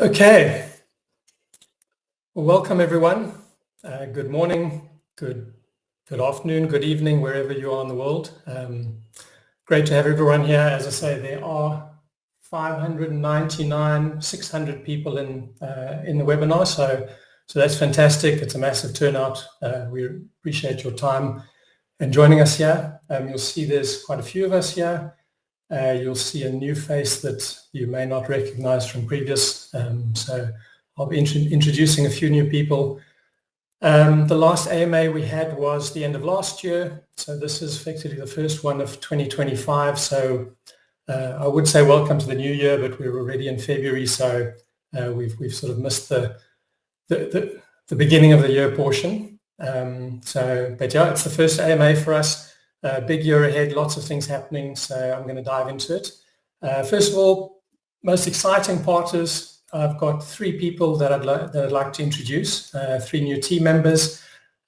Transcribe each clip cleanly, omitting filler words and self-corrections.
Okay, well, welcome everyone. Good morning, good afternoon, good evening, wherever you are in the world. Great to have everyone here. As I say, there are 600 people in the webinar, so that's fantastic. It's a massive turnout. We appreciate your time and joining us here. You'll see there's quite a few of us here. You'll see a new face that you may not recognize from previous. So I'll be introducing a few new people. The last AMA we had was the end of last year. So this is effectively the first one of 2025. So I would say welcome to the new year, but we're already in February. So we've sort of missed the beginning of the year portion. But yeah, it's the first AMA for us. Big year ahead, lots of things happening, so I'm going to dive into it. First of all, most exciting part is I've got three people that I'd like to introduce, three new team members.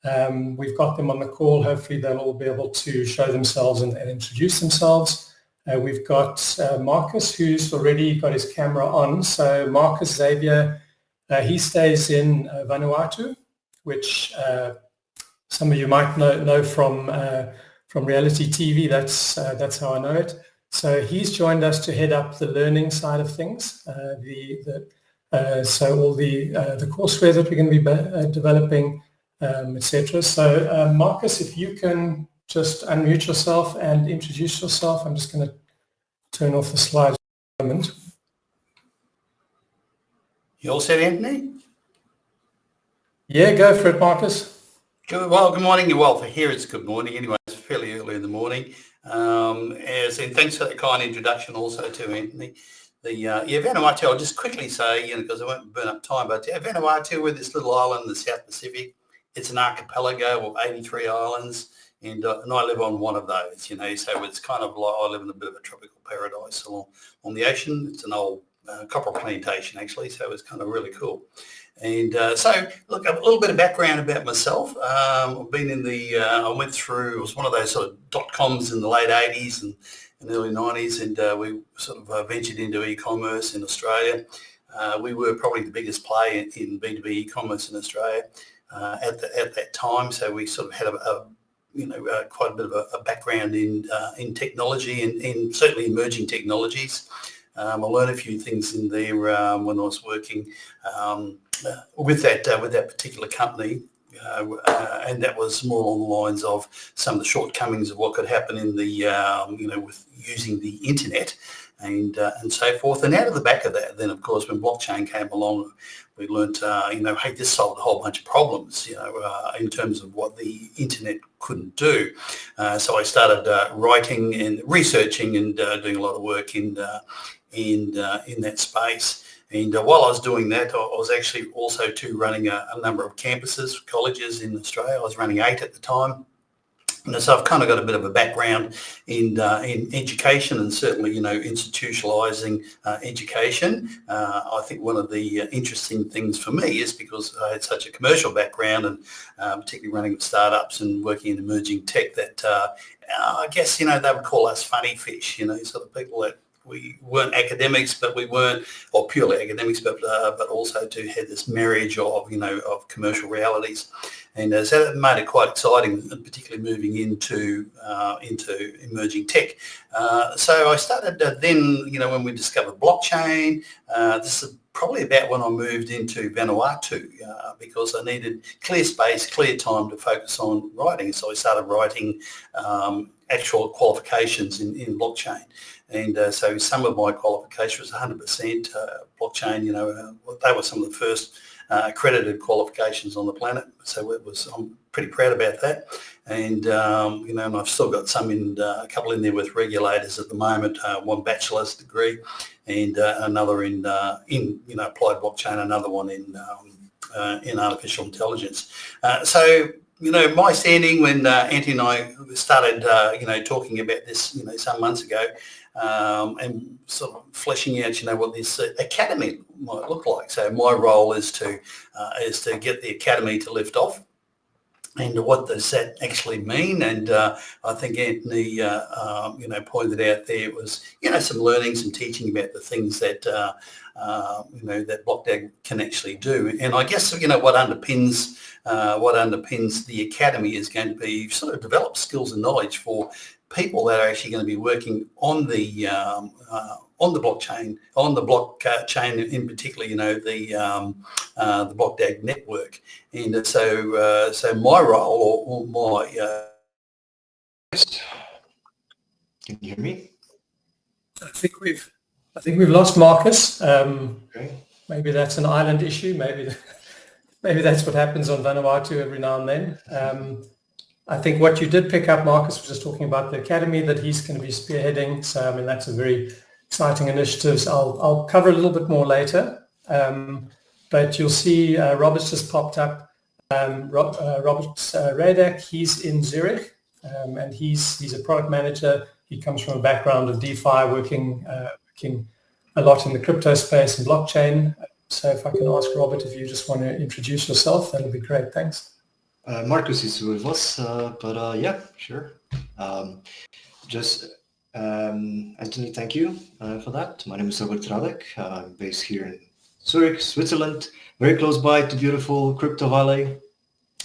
We've got them on the call. Hopefully they'll all be able to show themselves and introduce themselves. We've got Marcus, who's already got his camera on. So Marcus Xavier, he stays in Vanuatu, which some of you might know from reality TV. That's how I know it. So he's joined us to head up the learning side of things. So all the courseware that we're going to be developing, etc. So Marcus, if you can just unmute yourself and introduce yourself. I'm just going to turn off the slides for a moment. You all set, Anthony? Yeah, go for it, Marcus. Good. Well, good morning. Well, for here it's good morning. Anyway, it's fairly early in the morning. And thanks for that kind introduction also to Anthony. Vanuatu, I'll just quickly say, because I won't burn up time, but Vanuatu, we're this little island in the South Pacific. It's an archipelago of 83 islands, and I live on one of those, so it's kind of like I live in a bit of a tropical paradise along the ocean. It's an old copper plantation, actually, so it's kind of really cool. And so, look, a little bit of background about myself. I've been in I went through, it was one of those sort of dot-coms in the late 80s and early 90s, and we sort of ventured into e-commerce in Australia. We were probably the biggest player in B2B e-commerce in Australia at that time, so we sort of had quite a bit of a background in technology and certainly emerging technologies. I learned a few things in there when I was working with that particular company, and that was more along the lines of some of the shortcomings of what could happen in the with using the internet and so forth. And out of the back of that, then of course when blockchain came along, we learnt hey, this solved a whole bunch of problems in terms of what the internet couldn't do. So I started writing and researching and doing a lot of work in that space. And while I was doing that, I was actually also running a number of campuses, colleges in Australia. I was running 8 at the time. And so I've kind of got a bit of a background in education and certainly, institutionalising education. I think one of the interesting things for me is because I had such a commercial background and particularly running startups and working in emerging tech that I guess, they would call us funny fish, sort of people that we weren't academics, but we weren't, or purely academics, but also had this marriage of commercial realities, and so that made it quite exciting, particularly moving into emerging tech. So I started then, when we discovered blockchain. This is probably about when I moved into Vanuatu because I needed clear space, clear time to focus on writing. So I started writing actual qualifications in blockchain. And so some of my qualification was 100% blockchain. They were some of the first accredited qualifications on the planet. So I'm pretty proud about that. And, and I've still got some a couple in there with regulators at the moment, one bachelor's degree and another in applied blockchain, another one in artificial intelligence. So my standing when Antony and I started, talking about this, some months ago, and sort of fleshing out, what this academy might look like. So my role is to get the academy to lift off. and what does that actually mean? And I think Antony, pointed out there was, some learning, some teaching about the things that, that BlockDAG can actually do. And I guess, what underpins the Academy is going to be sort of develop skills and knowledge for people that are actually going to be working on the blockchain, in particular, the BlockDAG network. And so my role or my can you hear me? I think we've lost Marcus. Okay. Maybe that's an island issue. Maybe that's what happens on Vanuatu every now and then. I think what you did pick up, Marcus, was just talking about the Academy that he's going to be spearheading. So, I mean, that's a very exciting initiative. So I'll cover a little bit more later. But you'll see Robert's just popped up. Robert Radak, he's in Zurich, and he's a product manager. He comes from a background of DeFi, working a lot in the crypto space and blockchain. So if I can ask Robert, if you just want to introduce yourself, that'll be great. Thanks. Marcus is with us, but yeah, sure. Antony, thank you for that. My name is Robert Radek. I'm based here in Zurich, Switzerland, very close by to beautiful Crypto Valley.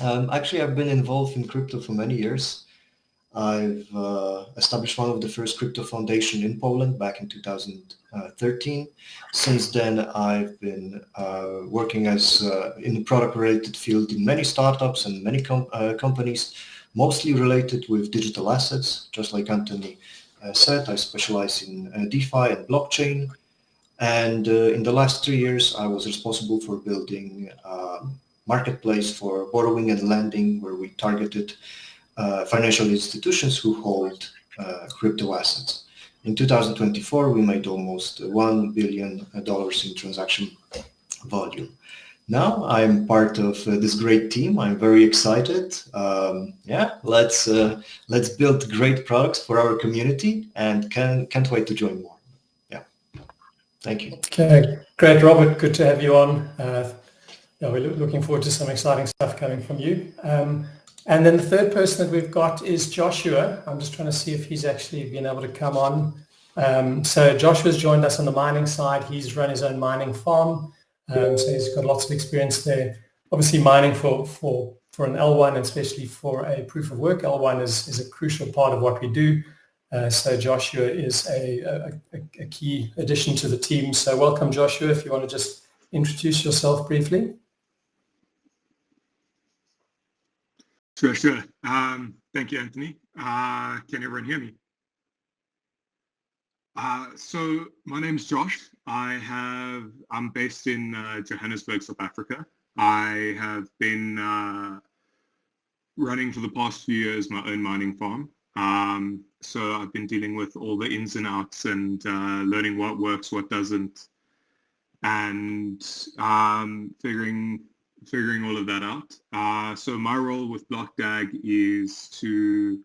Actually, I've been involved in crypto for many years. I've established one of the first crypto foundation in Poland back in 2013. Since then, I've been working as in the product-related field in many startups and many companies, mostly related with digital assets. Just like Antony said, I specialize in DeFi and blockchain. And in the last 3 years, I was responsible for building a marketplace for borrowing and lending, where we targeted financial institutions who hold crypto assets. In 2024, we made almost $1 billion in transaction volume. Now I'm part of this great team. I'm very excited. Let's build great products for our community, and can't wait to join more. Yeah, thank you. Okay, great, Robert. Good to have you on. We're looking forward to some exciting stuff coming from you. And then the third person that we've got is Joshua. I'm just trying to see if he's actually been able to come on. So Joshua's joined us on the mining side. He's run his own mining farm. So he's got lots of experience there. Obviously, mining for an L1, and especially for a proof of work L1 is a crucial part of what we do. So Joshua is a key addition to the team. So welcome, Joshua, if you want to just introduce yourself briefly. Sure. Thank you, Antony. Can everyone hear me? So my name's Josh. I'm based in Johannesburg, South Africa. I have been running for the past few years my own mining farm. So I've been dealing with all the ins and outs and learning what works, what doesn't, and figuring all of that out. So my role with BlockDAG is to,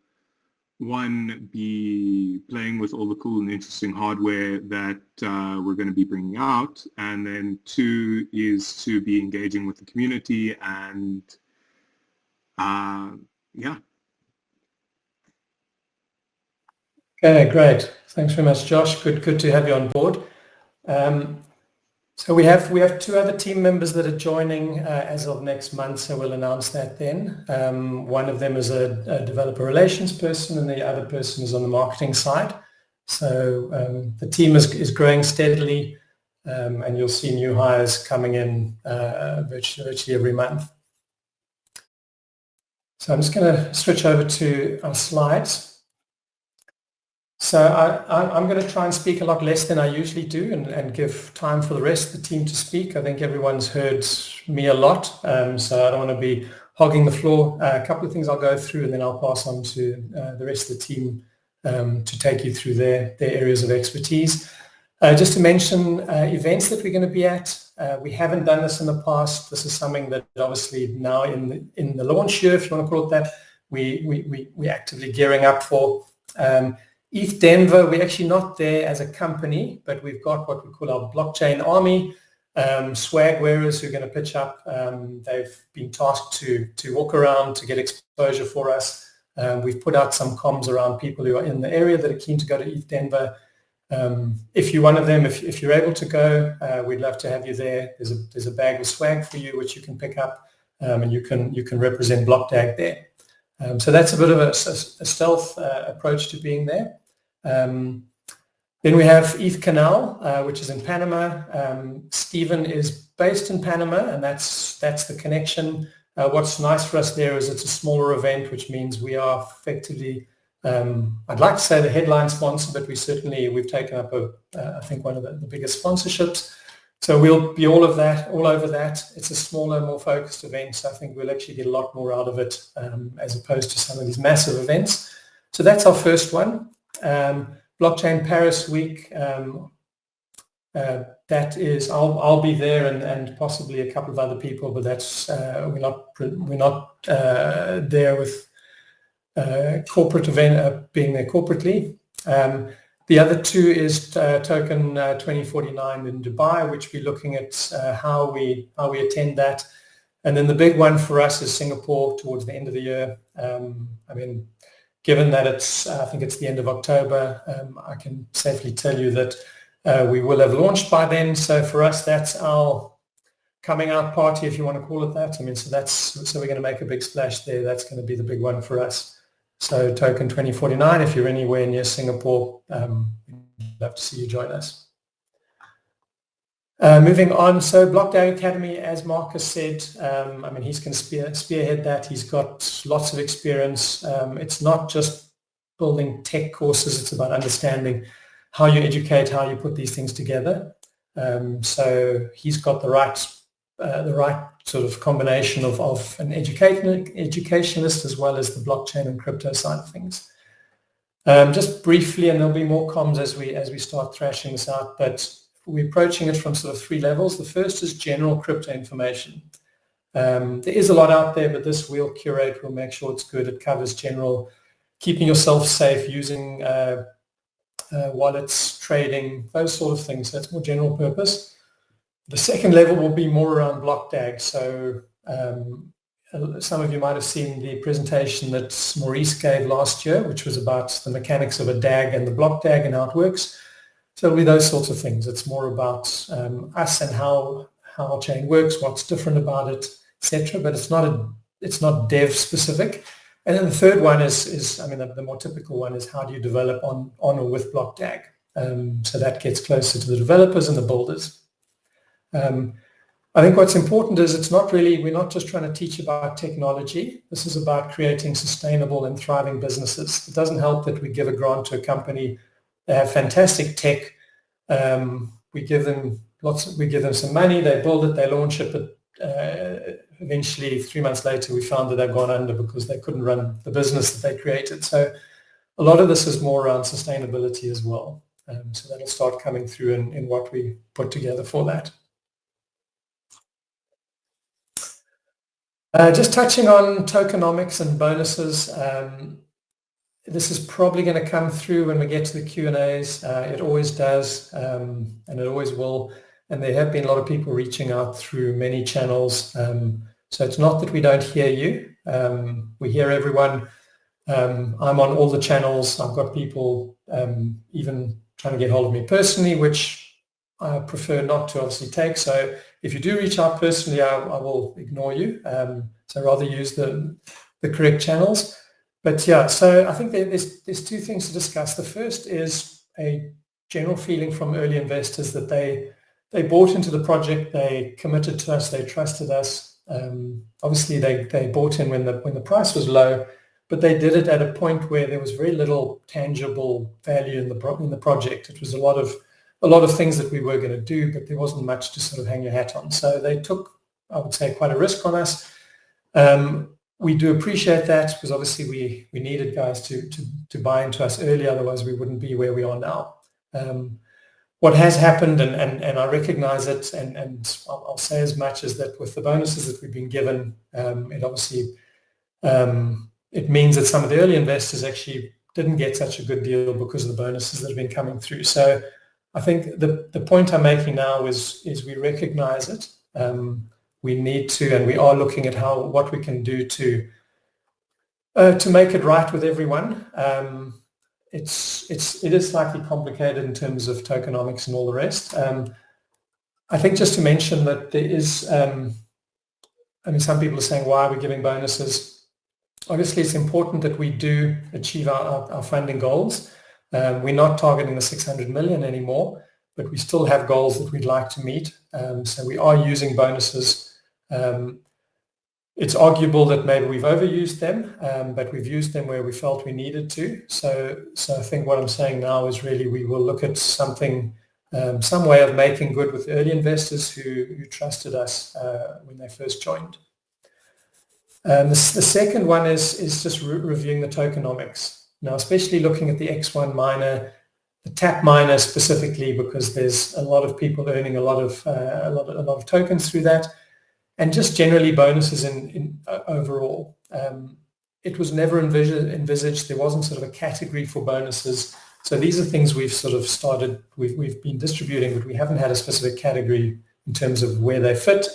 one, be playing with all the cool and interesting hardware that we're going to be bringing out, and then two is to be engaging with the community and yeah. Okay, great. Thanks very much, Josh. Good to have you on board. So we have two other team members that are joining as of next month, so we'll announce that then. One of them is a developer relations person, and the other person is on the marketing side. So the team is growing steadily, and you'll see new hires coming in virtually every month. So I'm just going to switch over to our slides. So I'm going to try and speak a lot less than I usually do and give time for the rest of the team to speak. I think everyone's heard me a lot, so I don't want to be hogging the floor. A couple of things I'll go through, and then I'll pass on to the rest of the team to take you through their areas of expertise. Just to mention events that we're going to be at. We haven't done this in the past. This is something that obviously now in the launch year, if you want to call it that, we're actively gearing up for. ETH Denver, we're actually not there as a company, but we've got what we call our blockchain army. swag wearers who are going to pitch up. They've been tasked to walk around to get exposure for us. We've put out some comms around people who are in the area that are keen to go to ETH Denver. If you're one of them, if you're able to go, we'd love to have you there. There's a bag of swag for you which you can pick up, and you can represent BlockDAG there. So that's a bit of a stealth approach to being there. Then we have ETH Canal, which is in Panama. Stephen is based in Panama, and that's the connection. What's nice for us there is it's a smaller event, which means we are effectively, I'd like to say the headline sponsor, but we've taken up I think one of the biggest sponsorships. So we'll be all over that. It's a smaller, more focused event, so I think we'll actually get a lot more out of it as opposed to some of these massive events. So that's our first one. Blockchain Paris Week, that is, I'll be there and possibly a couple of other people, but that's we're not there with corporate event being there corporately. The other two is Token 2049 in Dubai, which we're looking at how we attend that, and then the big one for us is Singapore towards the end of the year. I mean, given that I think it's the end of October, I can safely tell you that we will have launched by then. So for us, that's our coming out party, if you want to call it that. I mean, so we're going to make a big splash there. That's going to be the big one for us. So Token 2049, if you're anywhere near Singapore, we'd love to see you join us. Moving on, so BlockDAG Academy, as Marcus said, I mean, he's going to spearhead that. He's got lots of experience. It's not just building tech courses, it's about understanding how you educate, how you put these things together. So he's got the right sort of combination of an educationalist as well as the blockchain and crypto side of things. Just briefly, and there'll be more comms as we start thrashing this out, but we're approaching it from sort of three levels. The first is general crypto information. There is a lot out there, but this we'll curate, we'll make sure it's good. It covers general, keeping yourself safe, using wallets, trading, those sort of things. So it's more general purpose. The second level will be more around BlockDAG. So some of you might have seen the presentation that Maurice gave last year, which was about the mechanics of a DAG and the BlockDAG and how it works. So it'll be those sorts of things. It's more about us and how our chain works, what's different about it, etc. But it's not dev specific. And then the third one is I mean, the more typical one is how do you develop on or with BlockDAG? So that gets closer to the developers and the builders. I think what's important is we're not just trying to teach about technology. This is about creating sustainable and thriving businesses. It doesn't help that we give a grant to a company. They have fantastic tech. We give them some money. They build it. They launch it. But eventually, 3 months later, we found that they've gone under because they couldn't run the business that they created. So a lot of this is more around sustainability as well. So that'll start coming through in what we put together for that. Just touching on tokenomics and bonuses. This is probably going to come through when we get to the Q&As. It always does, and it always will. And there have been a lot of people reaching out through many channels. So it's not that we don't hear you. We hear everyone. I'm on all the channels. I've got people even trying to get hold of me personally, which I prefer not to obviously take. So if you do reach out personally, I will ignore you. So rather use the correct channels. But yeah, so I think there's two things to discuss. The first is a general feeling from early investors that they bought into the project, they committed to us, they trusted us. Obviously, they bought in when the price was low, but they did it at a point where there was very little tangible value in the project. It was a lot of things that we were going to do, but there wasn't much to sort of hang your hat on. So they took, I would say, quite a risk on us. We do appreciate that because obviously we needed guys to buy into us early, otherwise we wouldn't be where we are now. What has happened, and I recognize it, and I'll say as much as that with the bonuses that we've been given, it obviously it means that some of the early investors actually didn't get such a good deal because of the bonuses that have been coming through. So I think the point I'm making now is we recognize it. We need to, and we are looking at what we can do to make it right with everyone. It is slightly complicated in terms of tokenomics and all the rest. I think just to mention that there is, some people are saying, why are we giving bonuses? Obviously, it's important that we do achieve our funding goals. We're not targeting the 600 million anymore, but we still have goals that we'd like to meet. So we are using bonuses. It's arguable that maybe we've overused them, but we've used them where we felt we needed to. So I think what I'm saying now is really we will look at something, some way of making good with early investors who trusted us when they first joined. The second one is just reviewing the tokenomics. Now, especially looking at the X1 miner, the Tap miner specifically, because there's a lot of people earning a lot of tokens through that. And just generally bonuses in overall. It was never envisaged. There wasn't sort of a category for bonuses. So these are things we've sort of started, we've been distributing, but we haven't had a specific category in terms of where they fit,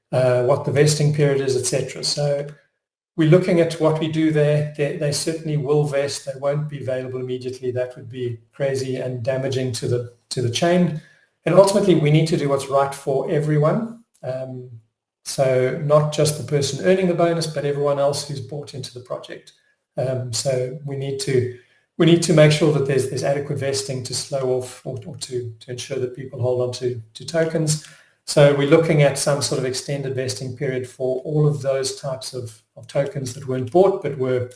what the vesting period is, etc. So we're looking at what we do there. They certainly will vest. They won't be available immediately. That would be crazy and damaging to the chain. And ultimately, we need to do what's right for everyone. So not just the person earning the bonus, but everyone else who's bought into the project. So we need to make sure that there's adequate vesting to slow off or to ensure that people hold on to tokens. So we're looking at some sort of extended vesting period for all of those types of tokens that weren't bought but were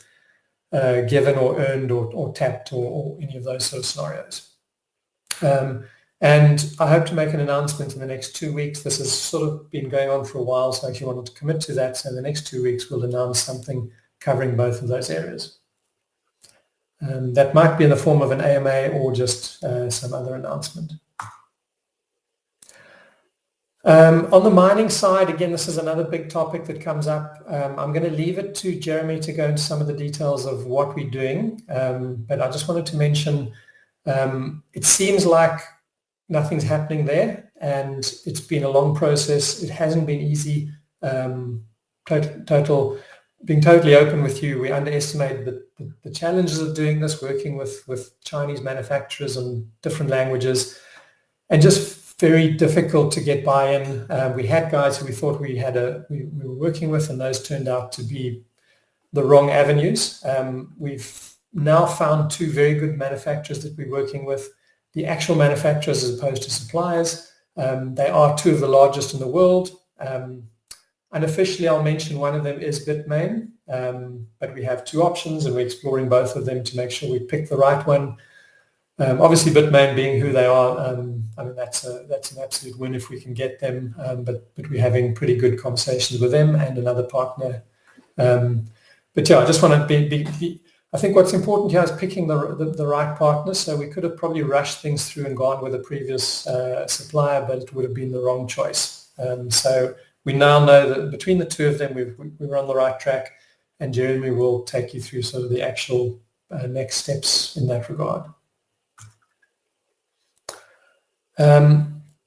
given or earned or tapped or any of those sort of scenarios. And I hope to make an announcement in the next 2 weeks. This has sort of been going on for a while, so if you wanted to commit to that, so in the next 2 weeks we'll announce something covering both of those areas. That might be in the form of an AMA or just some other announcement. On the mining side, again, this is another big topic that comes up. I'm going to leave it to Jeremy to go into some of the details of what we're doing, but I just wanted to mention it seems like nothing's happening there, and it's been a long process. It hasn't been easy. Being totally open with you, we underestimated the challenges of doing this, working with Chinese manufacturers on different languages, and just very difficult to get buy-in. We had guys who we thought we were working with, and those turned out to be the wrong avenues. We've now found 2 very good manufacturers that we're working with. The actual manufacturers as opposed to suppliers. They are 2 of the largest in the world. Unofficially, I'll mention one of them is Bitmain, but we have 2 options and we're exploring both of them to make sure we pick the right one. Obviously, Bitmain being who they are, that's an absolute win if we can get them, but we're having pretty good conversations with them and another partner. But yeah, I just want to I think what's important here is picking the right partner. So we could have probably rushed things through and gone with a previous supplier, but it would have been the wrong choice. So we now know that between the 2 of them, we're on the right track, and Jeremy will take you through sort of the actual next steps in that regard.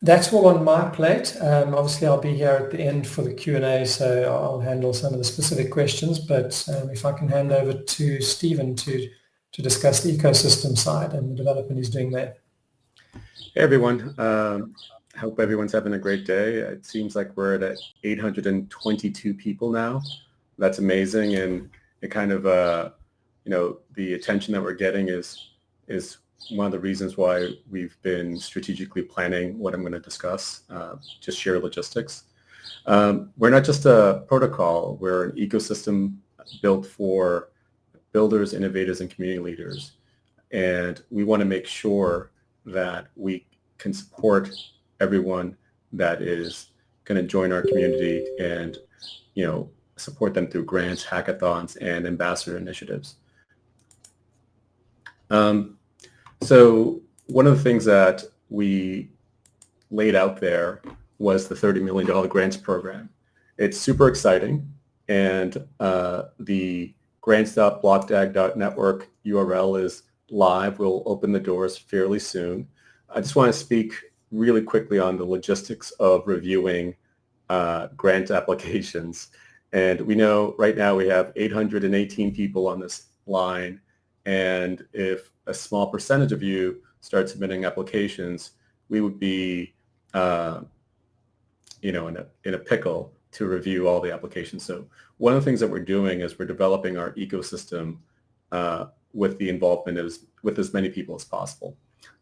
That's all on my plate. Obviously, I'll be here at the end for the Q&A, so I'll handle some of the specific questions. But if I can hand over to Stephen to discuss the ecosystem side and the development he's doing there. Hey, everyone. Hope everyone's having a great day. It seems like we're at 822 people now. That's amazing, and it kind of, the attention that we're getting is one of the reasons why we've been strategically planning what I'm going to discuss, just share logistics. We're not just a protocol, we're an ecosystem built for builders, innovators, and community leaders. And we want to make sure that we can support everyone that is going to join our community and, support them through grants, hackathons, and ambassador initiatives. So one of the things that we laid out there was the $30 million grants program. It's super exciting, and the grants.blockdag.network URL is live. We'll open the doors fairly soon. I just want to speak really quickly on the logistics of reviewing grant applications. And we know right now we have 818 people on this line. And if a small percentage of you start submitting applications, we would be, in a pickle to review all the applications. So one of the things that we're doing is we're developing our ecosystem with the involvement with as many people as possible.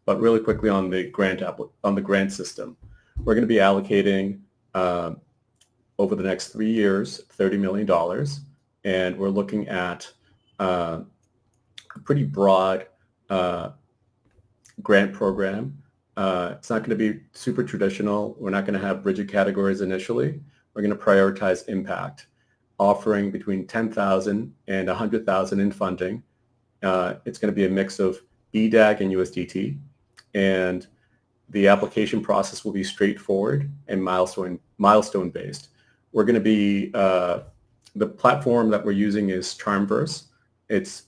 But really quickly on the grant system, we're going to be allocating over the next 3 years $30 million, and we're looking at a pretty broad grant program. It's not going to be super traditional. We're not going to have rigid categories initially. We're going to prioritize impact, offering between $10,000 and $100,000 in funding. It's going to be a mix of BDAG and USDT, and the application process will be straightforward and milestone based. We're going to be the platform that we're using is Charmverse. It's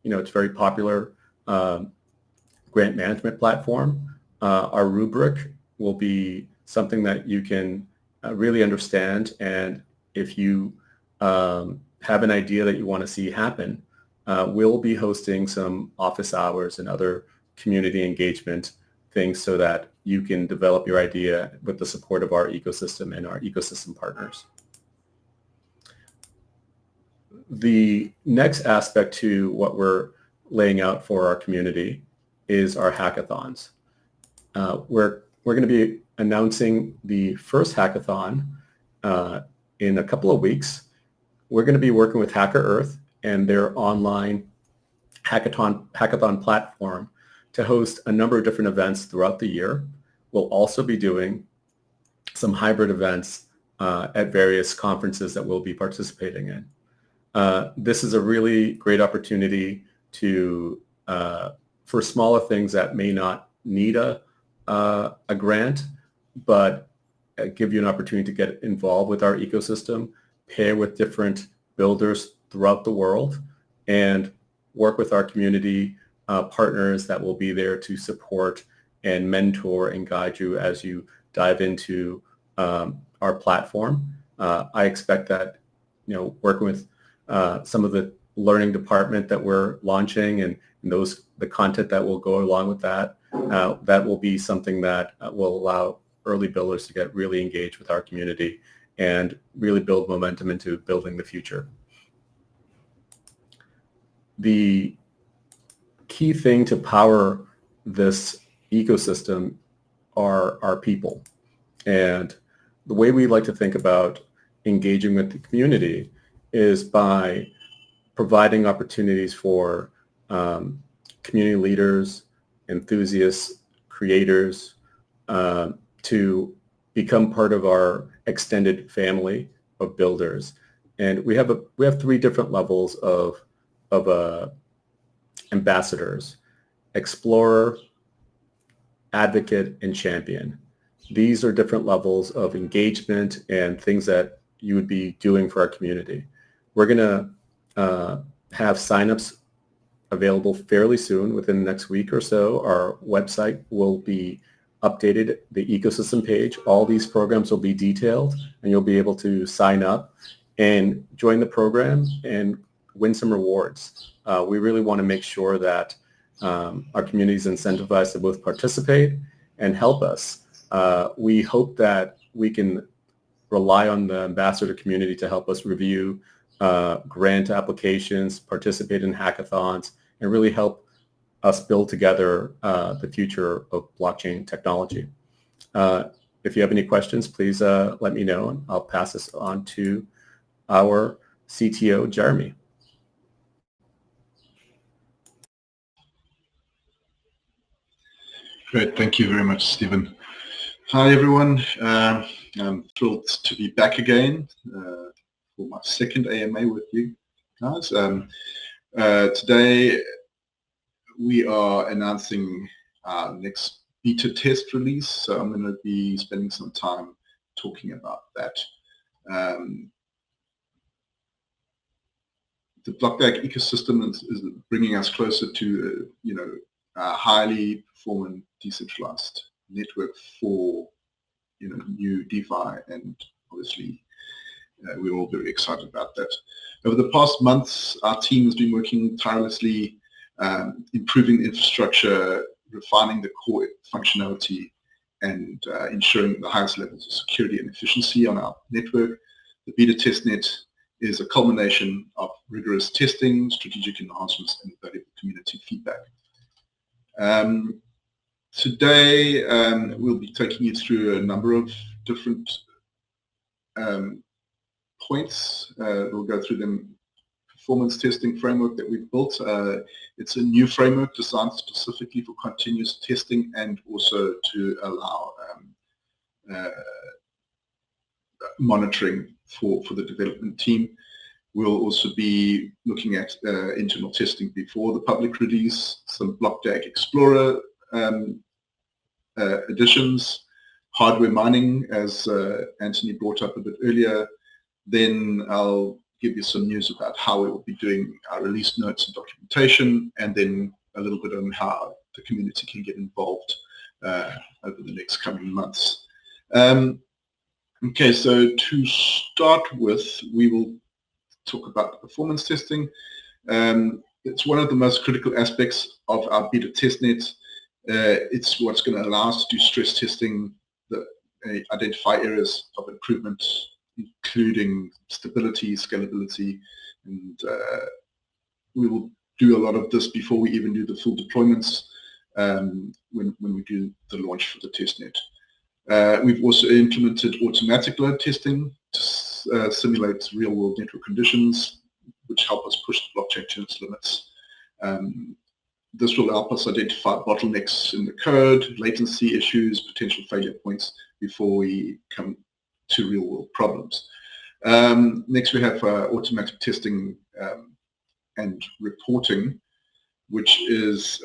it's very popular grant management platform. Our rubric will be something that you can really understand, and if you have an idea that you want to see happen, we'll be hosting some office hours and other community engagement things so that you can develop your idea with the support of our ecosystem and our ecosystem partners. The next aspect to what we're laying out for our community is our hackathons. We're going to be announcing the first hackathon in a couple of weeks. We're going to be working with Hacker Earth and their online hackathon platform to host a number of different events throughout the year. We'll also be doing some hybrid events at various conferences that we'll be participating in. This is a really great opportunity to for smaller things that may not need a grant, but give you an opportunity to get involved with our ecosystem, pair with different builders throughout the world, and work with our community partners that will be there to support and mentor and guide you as you dive into our platform. I expect that, working with some of the learning department that we're launching and the content that will go along with that, that will be something that will allow early builders to get really engaged with our community and really build momentum into building the future. The key thing to power this ecosystem are our people. And the way we like to think about engaging with the community is by providing opportunities for community leaders, enthusiasts, creators to become part of our extended family of builders. And we have 3 different levels of ambassadors: explorer, advocate, and champion. These are different levels of engagement and things that you would be doing for our community. We're going to have signups available fairly soon, within the next week or so. Our website will be updated, the ecosystem page. All these programs will be detailed, and you'll be able to sign up and join the program and win some rewards. We really want to make sure that our community is incentivized to both participate and help us. We hope that we can rely on the ambassador community to help us review grant applications, participate in hackathons, and really help us build together the future of blockchain technology. If you have any questions, please let me know, and I'll pass this on to our CTO, Jeremy. Great, thank you very much, Stephen. Hi, everyone. I'm thrilled to be back again for my second AMA with you guys. Today, we are announcing our next beta test release, so I'm going to be spending some time talking about that. The BlockDAG ecosystem is bringing us closer to, highly performant decentralized network for new DeFi, and obviously we're all very excited about that. Over the past months, our team has been working tirelessly, improving the infrastructure, refining the core functionality, and ensuring the highest levels of security and efficiency on our network. The beta testnet is a culmination of rigorous testing, strategic enhancements, and valuable community feedback. Today, we'll be taking you through a number of different points. We'll go through them. Performance testing framework that we've built. It's a new framework designed specifically for continuous testing and also to allow monitoring for the development team. We'll also be looking at internal testing before the public release, some BlockDAG Explorer additions, hardware mining, as Antony brought up a bit earlier. Then I'll give you some news about how we will be doing our release notes and documentation, and then a little bit on how the community can get involved over the next coming months. Okay, so to start with, we will talk about performance testing. It's one of the most critical aspects of our beta testnet. It's what's going to allow us to do stress testing, identify areas of improvement, including stability, scalability, and we will do a lot of this before we even do the full deployments when we do the launch for the testnet. We've also implemented automatic load testing to simulate real-world network conditions, which help us push the blockchain to its limits. This will help us identify bottlenecks in the code, latency issues, potential failure points before we come to real-world problems. Next, we have automatic testing and reporting, which is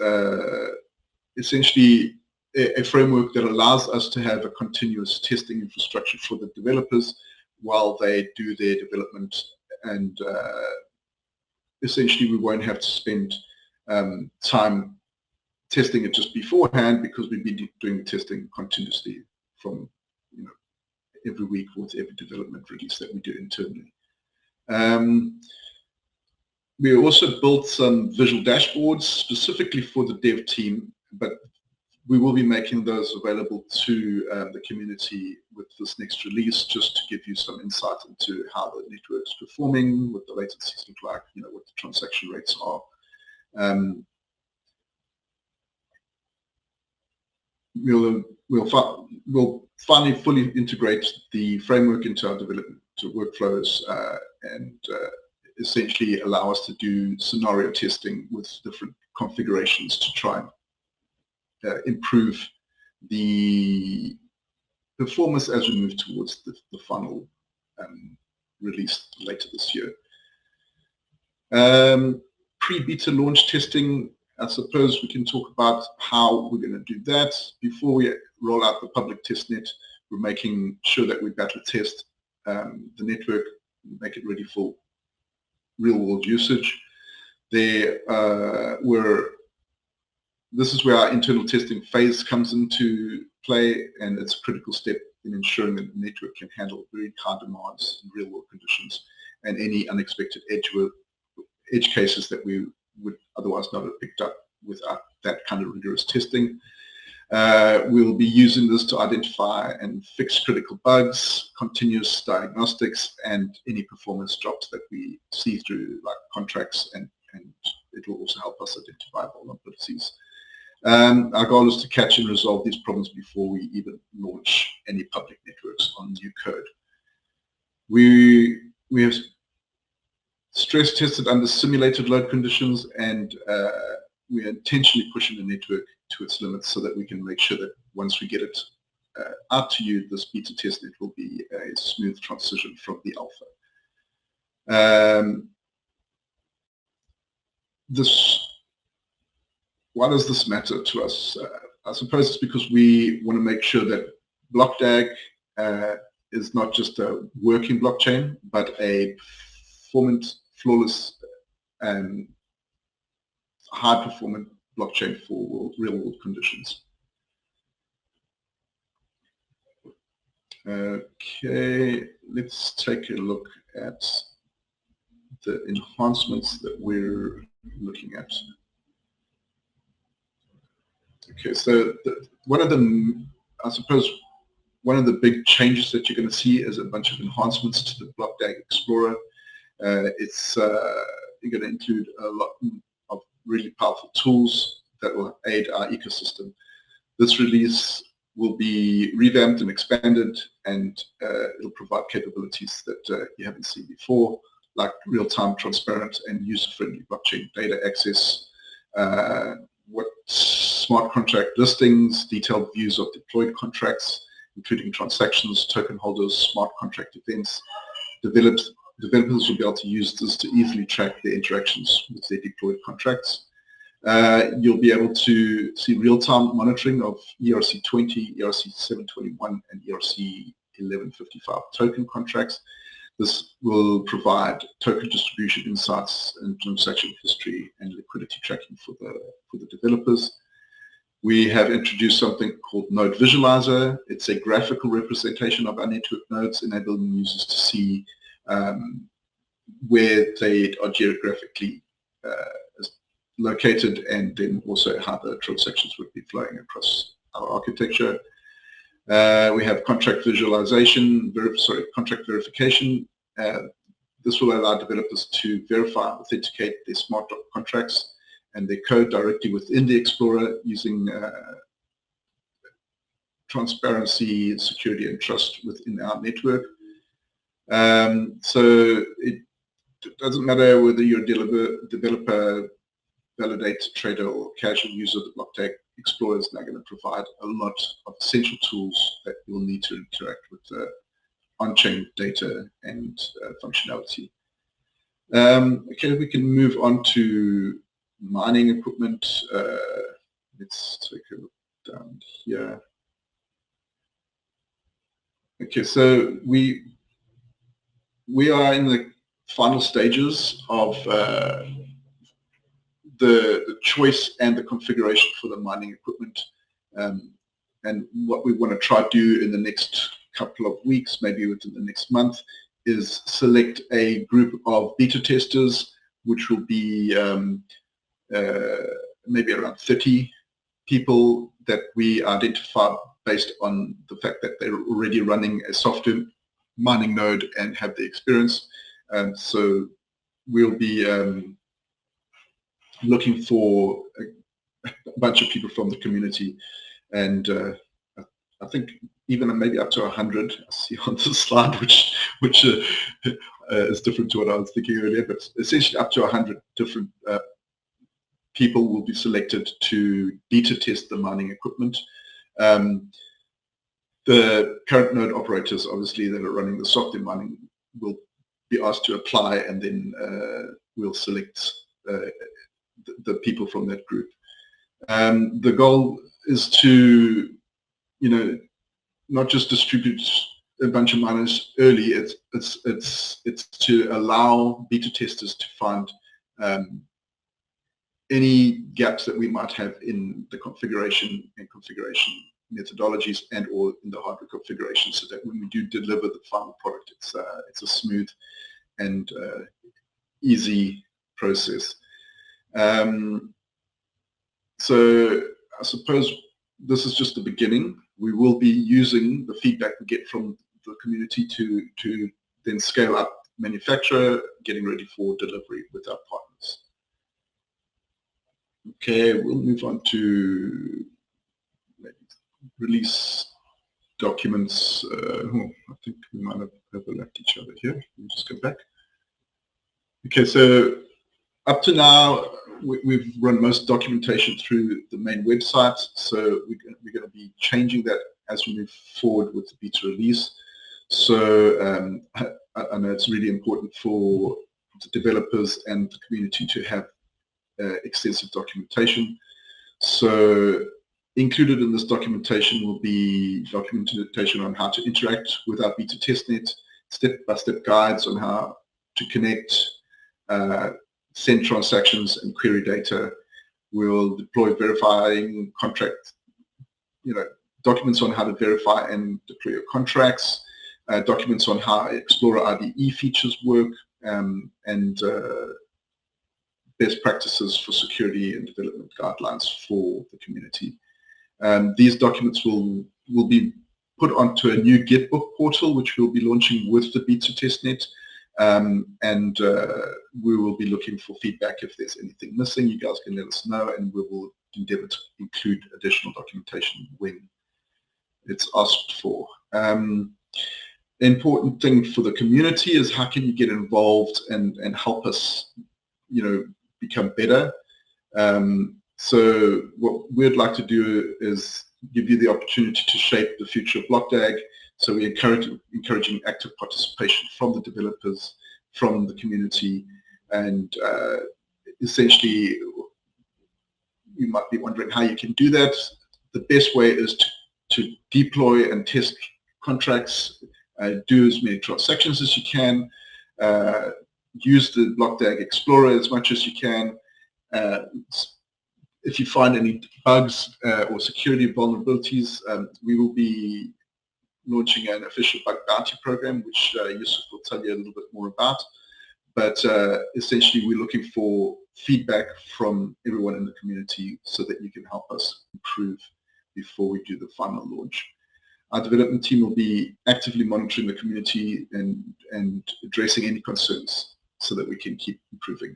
essentially a framework that allows us to have a continuous testing infrastructure for the developers while they do their development, and essentially we won't have to spend time testing it just beforehand, because we've been doing the testing continuously from every week with every development release that we do internally. We also built some visual dashboards specifically for the dev team, but we will be making those available to the community with this next release, just to give you some insight into how the network's performing, what the latencies look like, what the transaction rates are. We'll finally fully integrate the framework into our development workflows and essentially allow us to do scenario testing with different configurations to try and improve the performance as we move towards the final release later this year. Pre-beta launch testing, I suppose we can talk about how we're going to do that. Before we roll out the public testnet, we're making sure that we battle test the network, make it ready for real-world usage. This is where our internal testing phase comes into play, and it's a critical step in ensuring that the network can handle very high demands in real-world conditions and any unexpected edge cases that we would otherwise not have picked up without that kind of rigorous testing. We'll be using this to identify and fix critical bugs, continuous diagnostics, and any performance drops that we see through like contracts, and it will also help us identify vulnerabilities. Our goal is to catch and resolve these problems before we even launch any public networks on new code. We have stress tested under simulated load conditions, and we are intentionally pushing the network to its limits so that we can make sure that once we get it out to you, this beta testnet will be a smooth transition from the alpha. Why does this matter to us? I suppose it's because we want to make sure that BlockDAG is not just a working blockchain, but a performant, flawless, and high-performant blockchain for real-world conditions. Okay, let's take a look at the enhancements that we're looking at. Okay, so one of the, I suppose, one of the big changes that you're going to see is a bunch of enhancements to the BlockDAG Explorer. You're going to include a lot of really powerful tools that will aid our ecosystem. This release will be revamped and expanded, and it'll provide capabilities that you haven't seen before, like real-time, transparent, and user-friendly blockchain data access, what smart contract listings, detailed views of deployed contracts, including transactions, token holders, smart contract events. Developers will be able to use this to easily track their interactions with their deployed contracts. You'll be able to see real-time monitoring of ERC20, ERC721, and ERC1155 token contracts. This will provide token distribution insights and transaction history and liquidity tracking for the developers. We have introduced something called Node Visualizer. It's a graphical representation of our network nodes, enabling users to see where they are geographically located, and then also how the transactions would be flowing across our architecture. We have contract visualization, contract verification. This will allow developers to verify and authenticate their smart contracts and their code directly within the Explorer using transparency, security, and trust within our network. So it doesn't matter whether you're a developer, validator, trader, or casual user, the BlockDAG Explorer is now going to provide a lot of essential tools that you'll need to interact with on-chain data and functionality. Okay, we can move on to mining equipment. Let's take a look down here. Okay, so we are in the final stages of the choice and the configuration for the mining equipment. And what we want to try to do in the next couple of weeks, maybe within the next month, is select a group of beta testers, which will be maybe around 30 people that we identify based on the fact that they're already running a software mining node and have the experience. So we'll be looking for a bunch of people from the community, and I think even maybe up to 100. I see on the slide, which is different to what I was thinking earlier, but essentially up to 100 different people will be selected to beta test the mining equipment. The current node operators, obviously, that are running the software mining will be asked to apply, and then we'll select the people from that group. The goal is to, not just distribute a bunch of miners early. It's to allow beta testers to find any gaps that we might have in the configuration methodologies and or in the hardware configuration, so that when we do deliver the final product, it's a smooth and easy process. So I suppose this is just the beginning. We will be using the feedback we get from the community to then scale up manufacture, getting ready for delivery with our partners. Okay, we'll move on to release documents. I think we might have overlapped each other here. Let me just go back. Okay, so up to now, we've run most documentation through the main website, so we're going to be changing that as we move forward with the beta release. So I know it's really important for the developers and the community to have extensive documentation. So included in this documentation will be documentation on how to interact with our beta testnet, step-by-step guides on how to connect, send transactions and query data. We'll deploy verifying contract, documents on how to verify and deploy your contracts, documents on how Explorer IDE features work, and best practices for security and development guidelines for the community. These documents will be put onto a new Gitbook portal, which we'll be launching with the beta testnet, and we will be looking for feedback. If there's anything missing, you guys can let us know, and we will endeavor to include additional documentation when it's asked for. The important thing for the community is how can you get involved and help us, become better. So what we'd like to do is give you the opportunity to shape the future of BlockDAG. So we're encouraging active participation from the developers, from the community, and essentially you might be wondering how you can do that. The best way is to deploy and test contracts, do as many transactions as you can, use the BlockDAG Explorer as much as you can. If you find any bugs or security vulnerabilities, we will be launching an official bug bounty program, which Youssef will tell you a little bit more about. But essentially, we're looking for feedback from everyone in the community so that you can help us improve before we do the final launch. Our development team will be actively monitoring the community and addressing any concerns so that we can keep improving.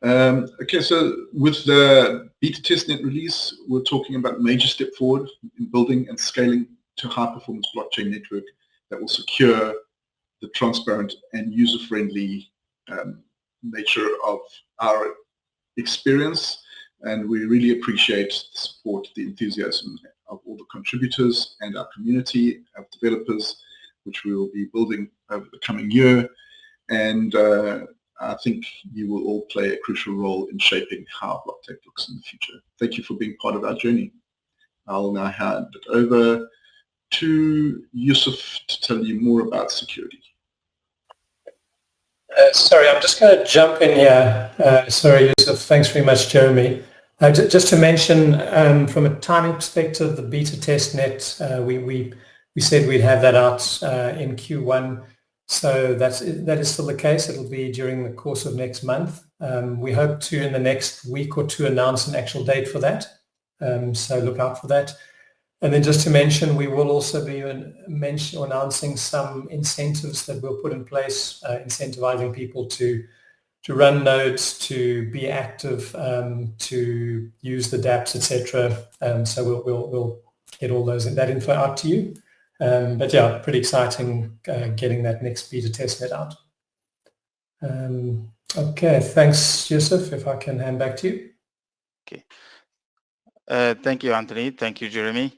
Okay, so with the beta testnet release, we're talking about a major step forward in building and scaling to high-performance blockchain network that will secure the transparent and user-friendly nature of our experience. And we really appreciate the support, the enthusiasm of all the contributors and our community of developers, which we will be building over the coming year. And I think you will all play a crucial role in shaping how BlockDAG looks in the future. Thank you for being part of our journey. I'll now hand it over to Youssef to tell you more about security. Sorry, I'm just going to jump in here. Sorry, Youssef. Thanks very much, Jeremy. Just to mention, from a timing perspective, the beta testnet, we said we'd have that out in Q1. So that is still the case. It'll be during the course of next month. We hope to, in the next week or two, announce an actual date for that. So look out for that. And then just to mention, we will also be announcing some incentives that we'll put in place, incentivizing people to run nodes, to be active, to use the dApps, etc. So we'll get all that info out to you. But yeah, pretty exciting getting that next beta testnet out. Okay, thanks, Youssef. If I can hand back to you. Okay. Thank you, Anthony. Thank you, Jeremy.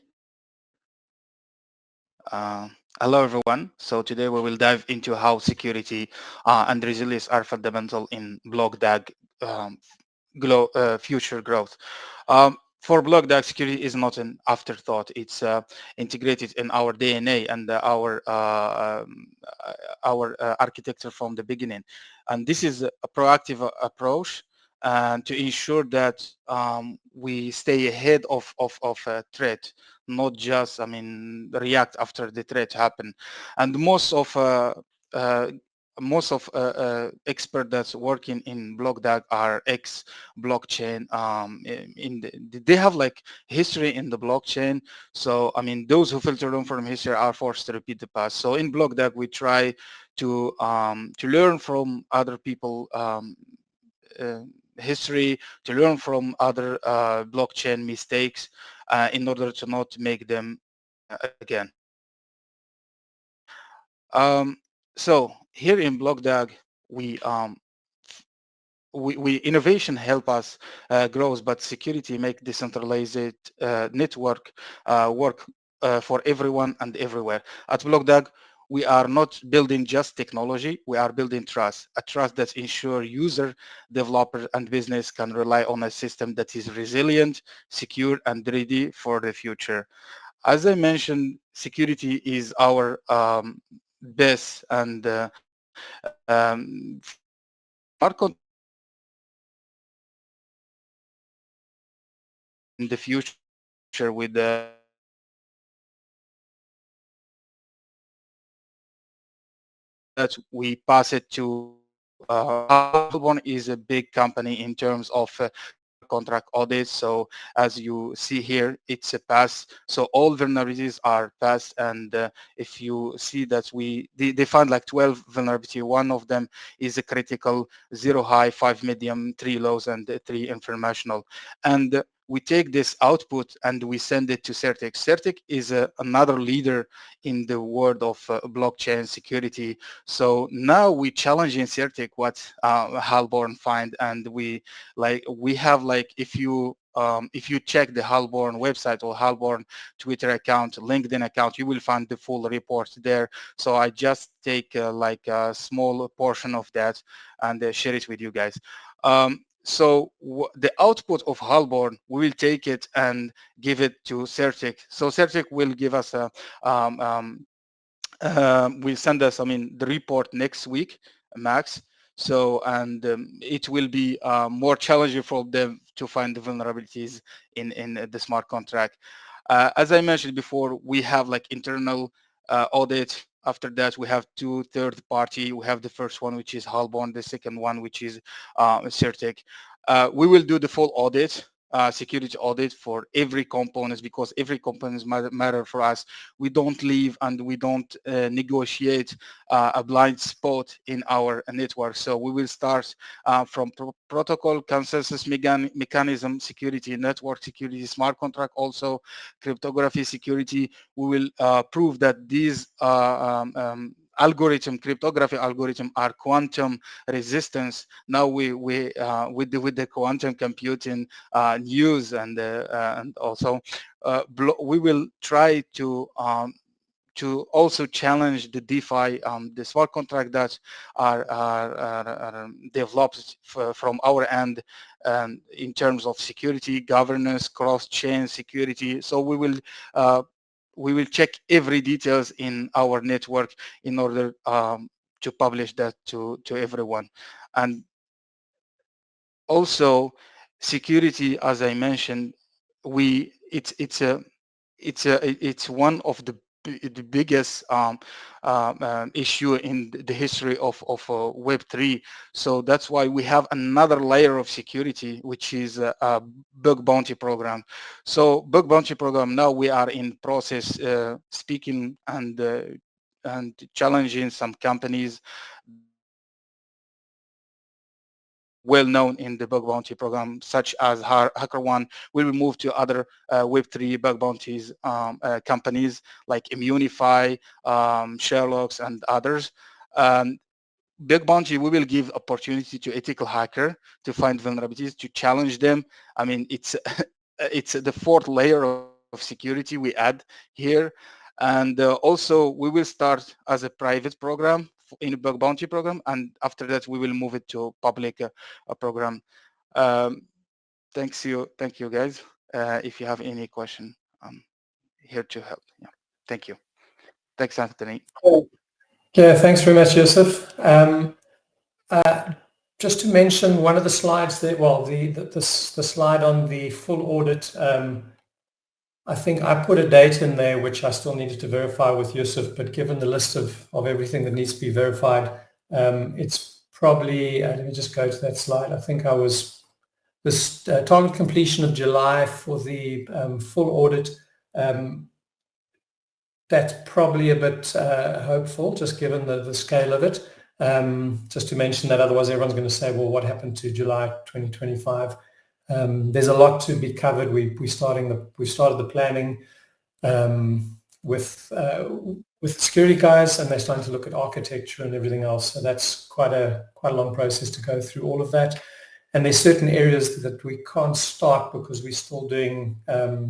Hello, everyone. So today we will dive into how security and resilience are fundamental in BlockDAG future growth. For BlockDAG, security is not an afterthought. It's integrated in our DNA and our architecture from the beginning. And this is a proactive approach to ensure that we stay ahead of a threat, not just, react after the threat happen. And most of experts that's working in BlockDAG are ex-blockchain. They have like history in the blockchain. So those who filter them from history are forced to repeat the past. So in BlockDAG, we try to learn from other people. History, to learn from other blockchain mistakes in order to not make them again. So here in BlockDAG, we innovation help us grow, but security make decentralized network work for everyone and everywhere. At BlockDAG, we are not building just technology, we are building trust, a trust that ensures user, developer, and business can rely on a system that is resilient, secure, and ready for the future. As I mentioned, security is our best and In the future with the that we pass it to Harkness is a big company in terms of contract audits. So as you see here, it's a pass. So all vulnerabilities are passed. And if you see that they found like 12 vulnerability. One of them is a critical, 0 high, 5 medium, 3 lows, and 3 informational. And we take this output and we send it to CertiK. CertiK is another leader in the world of blockchain security. So now we challenge in CertiK what Halborn find, and we have like if you check the Halborn website or Halborn Twitter account, LinkedIn account, you will find the full report there. So I just take like a small portion of that and share it with you guys. So the output of Halborn, we will take it and give it to CertiK. So CertiK will give us a, will send us, the report next week, max. So, and it will be more challenging for them to find the vulnerabilities in the smart contract. As I mentioned before, we have like internal audit. After that, we have 2 third party. We have the first one, which is Halborn, the second one, which is CertiK. We will do the full audit, security audit for every component, because every component matter for us. We don't leave and we don't negotiate a blind spot in our network. So we will start from protocol, consensus mechanism, security, network security, smart contract, also cryptography security. We will prove that these cryptography algorithm are quantum resistance. Now with the quantum computing news, and also we will try to also challenge the DeFi, the smart contract that are developed from our end in terms of security, governance, cross-chain security. So we will check every details in our network in order to publish that to everyone. And also security, as I mentioned, it's one of the biggest issue in the history of Web3. So that's why we have another layer of security, which is a bug bounty program. So bug bounty program, now we are in process speaking and challenging some companies well known in the bug bounty program, such as HackerOne. We will move to other Web3 bug bounties companies like Immunify, Sherlock's, and others. Bug bounty, we will give opportunity to ethical hacker to find vulnerabilities, to challenge them. I mean, it's it's the 4th layer of security we add here. And also we will start as a private program in a bug bounty program, and after that we will move it to public program. Thank you guys. If you have any question, I'm here to help. Yeah, thank you. Thanks, Anthony. Yeah, thanks very much, Youssef. Just to mention one of the slides there, well, the slide on the full audit, I think I put a date in there which I still needed to verify with Youssef, but given the list of everything that needs to be verified, it's probably, let me just go to that slide. I think I was, this target completion of July for the full audit. That's probably a bit hopeful, just given the scale of it. Just to mention that, otherwise everyone's going to say, well, what happened to July 2025? There's a lot to be covered. We've started the planning with the security guys, and they're starting to look at architecture and everything else. So that's quite a long process to go through all of that. And there's certain areas that we can't start because we're still doing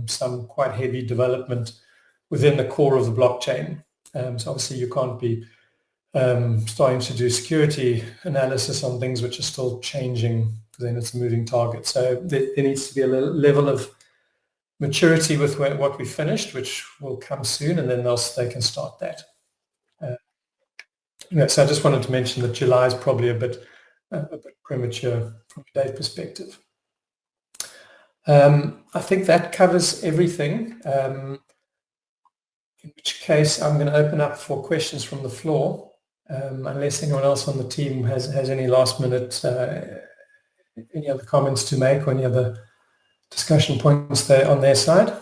some quite heavy development within the core of the blockchain. So obviously you can't be starting to do security analysis on things which are still changing, because then it's a moving target. So there needs to be a level of maturity with what we finished, which will come soon, and then they can start that. Yeah, so I just wanted to mention that July is probably a bit premature from a date perspective. I think that covers everything. In which case, I'm going to open up for questions from the floor, unless anyone else on the team has any last minute, any other comments to make or any other discussion points there on their side.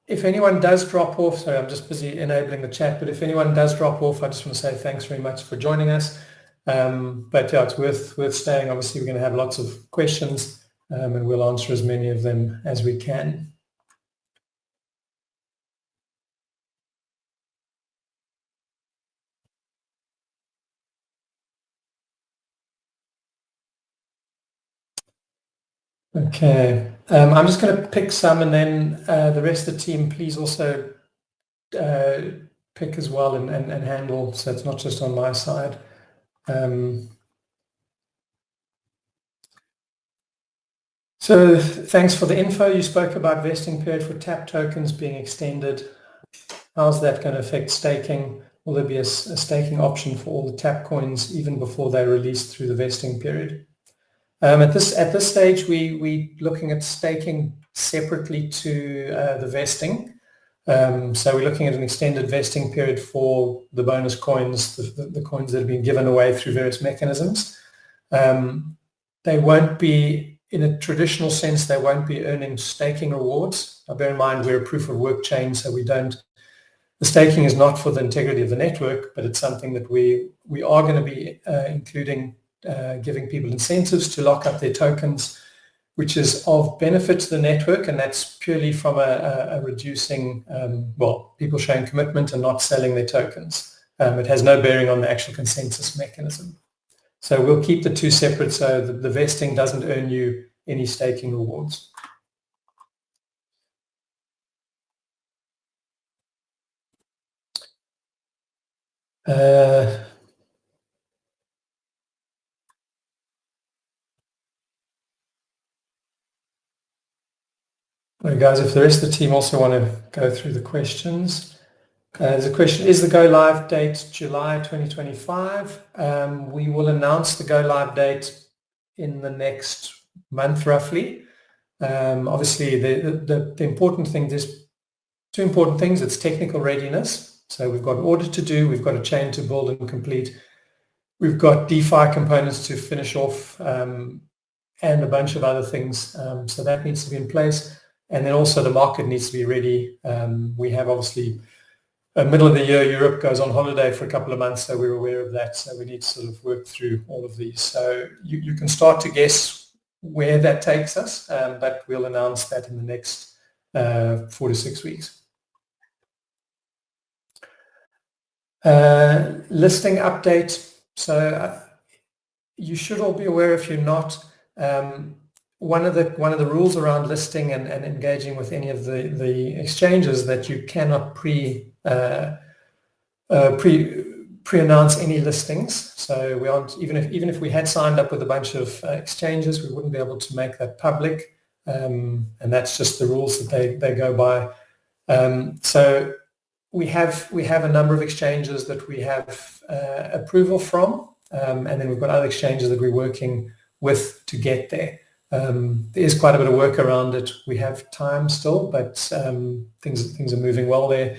If anyone does drop off, sorry, I'm just busy enabling the chat, but if anyone does drop off, I just want to say thanks very much for joining us. But yeah, it's worth staying. Obviously, we're going to have lots of questions, and we'll answer as many of them as we can. Okay, I'm just going to pick some, and then the rest of the team, please also pick as well and handle, so it's not just on my side. So thanks for the info. You spoke about vesting period for TAP tokens being extended. How's that going to affect staking? Will there be a staking option for all the TAP coins even before they're released through the vesting period? At this stage, we're looking at staking separately to the vesting. So we're looking at an extended vesting period for the bonus coins, the coins that have been given away through various mechanisms. They won't be, in a traditional sense, they won't be earning staking rewards. Now, bear in mind, we're a proof of work chain, so the staking is not for the integrity of the network, but it's something that we are going to be including, giving people incentives to lock up their tokens, which is of benefit to the network, and that's purely from a reducing, people showing commitment and not selling their tokens. It has no bearing on the actual consensus mechanism. So we'll keep the two separate, so the vesting doesn't earn you any staking rewards. Right, guys, if the rest of the team also want to go through the questions. There's a question, is the go live date July 2025? We will announce the go live date in the next month roughly. Obviously, the important thing, there's two important things. It's technical readiness. So we've got an audit to do, we've got a chain to build and complete. We've got DeFi components to finish off and a bunch of other things. So that needs to be in place. And then also the market needs to be ready. We have obviously middle of the year, Europe goes on holiday for a couple of months, so we're aware of that. So we need to sort of work through all of these. So you can start to guess where that takes us, but we'll announce that in the next 4 to 6 weeks. Listing update. So you should all be aware, if you're not, one of the rules around listing and engaging with any of the exchanges that you cannot pre-announce any listings. So we aren't, even if we had signed up with a bunch of exchanges, we wouldn't be able to make that public, and that's just the rules that they go by. So we have a number of exchanges that we have approval from, and then we've got other exchanges that we're working with to get there. There is quite a bit of work around it. We have time still, but things are moving well there.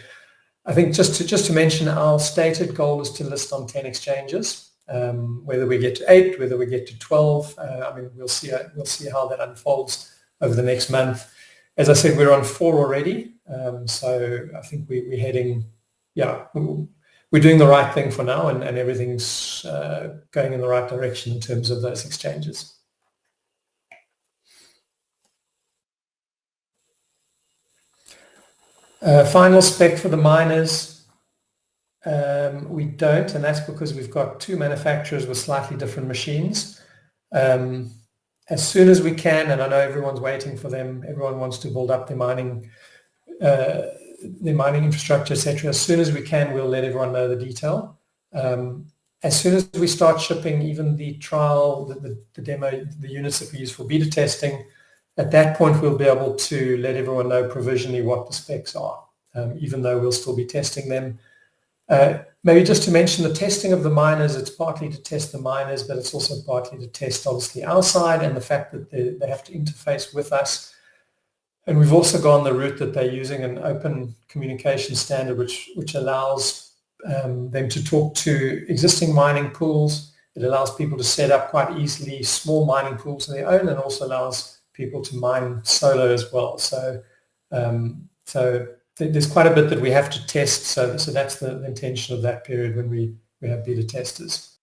I think just to mention, our stated goal is to list on 10 exchanges. Whether we get to 8, whether we get to 12, I mean, we'll see how that unfolds over the next month. As I said, we're on 4 already, so I think we're heading, we're doing the right thing for now, and everything's going in the right direction in terms of those exchanges. Final spec for the miners, we don't, and that's because we've got 2 manufacturers with slightly different machines. As soon as we can, and I know everyone's waiting for them, everyone wants to build up their mining infrastructure, etc. As soon as we can, we'll let everyone know the detail. As soon as we start shipping even the trial, the demo, the units that we use for beta testing, At that point, we'll be able to let everyone know provisionally what the specs are, even though we'll still be testing them. Maybe just to mention the testing of the miners, it's partly to test the miners, but it's also partly to test obviously our side and the fact that they have to interface with us. And we've also gone the route that they're using an open communication standard, which allows them to talk to existing mining pools. It allows people to set up quite easily small mining pools of their own, and also allows people to mine solo as well. So there's quite a bit that we have to test. So that's the intention of that period when we have beta testers.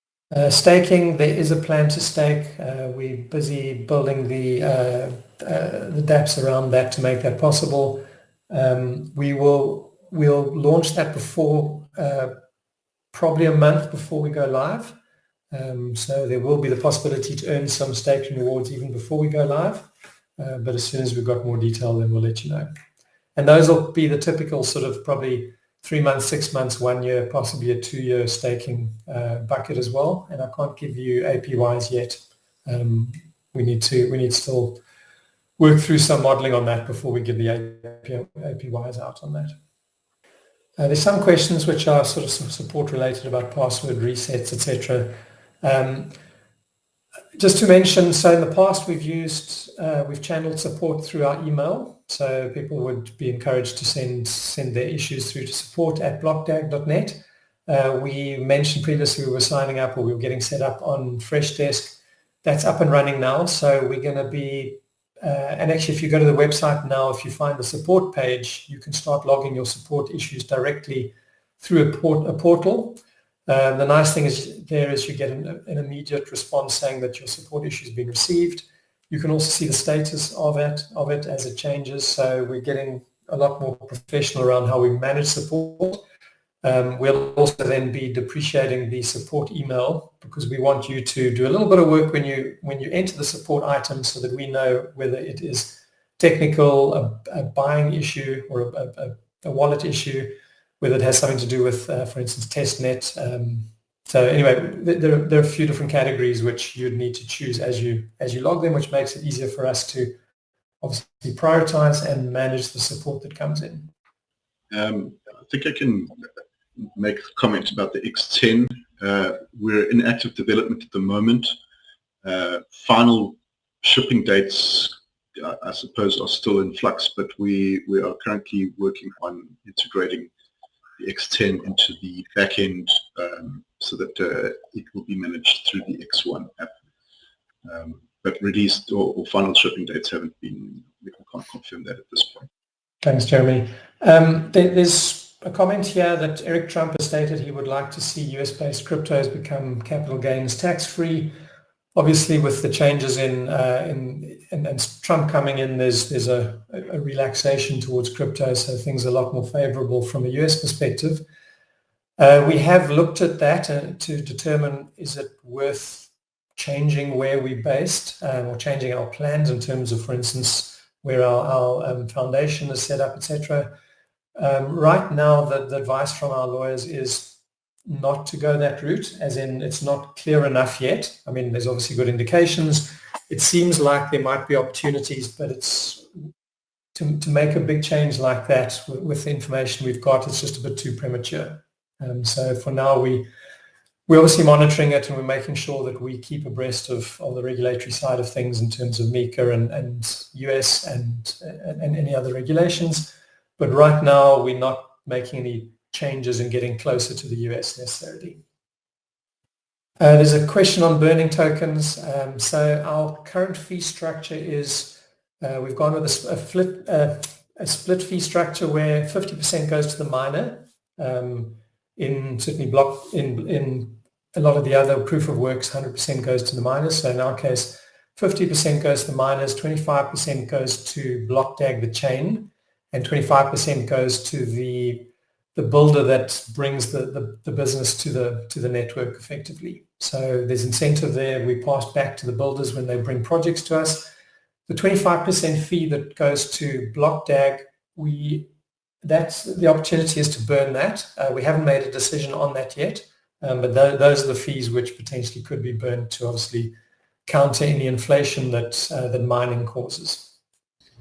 Staking, there is a plan to stake. We're busy building the dApps around that to make that possible. We'll launch that before, probably a month before we go live. So there will be the possibility to earn some staking rewards even before we go live. But as soon as we've got more detail, then we'll let you know. And those will be the typical sort of probably 3 months, 6 months, 1 year, possibly a 2-year staking bucket as well. And I can't give you APYs yet. We need to still work through some modeling on that before we give the APYs out on that. There's some questions which are sort of some support related about password resets, etc. Just to mention, so in the past we've channeled support through our email, so people would be encouraged to send their issues through to support@blockdag.net. We mentioned previously we were signing up, or we were getting set up on Freshdesk. That's up and running now, so we're going to be and actually, if you go to the website now, if you find the support page, you can start logging your support issues directly through a portal. The nice thing is you get an immediate response saying that your support issue has been received. You can also see the status of it as it changes. So we're getting a lot more professional around how we manage support. We'll also then be depreciating the support email, because we want you to do a little bit of work when you enter the support item, so that we know whether it is technical, a buying issue, or a wallet issue, whether it has something to do with, for instance, Testnet. So anyway, there are a few different categories which you'd need to choose as you log them, which makes it easier for us to obviously prioritize and manage the support that comes in. I think I can make a comment about the X10. We're in active development at the moment. Final shipping dates, I suppose, are still in flux, but we are currently working on integrating the X10 into the backend so that it will be managed through the X1 app. But released or final shipping dates haven't been, we can't confirm that at this point. Thanks, Jeremy. There's a comment here that Eric Trump has stated he would like to see US-based cryptos become capital gains tax-free. Obviously, with the changes in Trump coming in, there's a relaxation towards crypto, so things are a lot more favorable from a US perspective. We have looked at that to determine, is it worth changing where we're based, or changing our plans in terms of, for instance, where our foundation is set up, etc. Right now, the advice from our lawyers is not to go that route, as in it's not clear enough yet. I mean, there's obviously good indications. It seems like there might be opportunities, but it's to make a big change like that with the information we've got, it's just a bit too premature. So for now, we're obviously monitoring it, and we're making sure that we keep abreast of the regulatory side of things in terms of MiCA and US and any other regulations. But right now, we're not making any changes and getting closer to the US necessarily. There's a question on burning tokens. So our current fee structure is, we've gone with a split fee structure where 50% goes to the miner. In a lot of the other proof of works, 100% goes to the miners. So in our case, 50% goes to the miners, 25% goes to BlockDAG, the chain, and 25% goes to the builder that brings the business to the network effectively. So there's incentive there. We pass back to the builders when they bring projects to us. The 25% fee that goes to BlockDAG, that's the opportunity is to burn that. We haven't made a decision on that yet, but those are the fees which potentially could be burned to obviously counter any inflation that mining causes.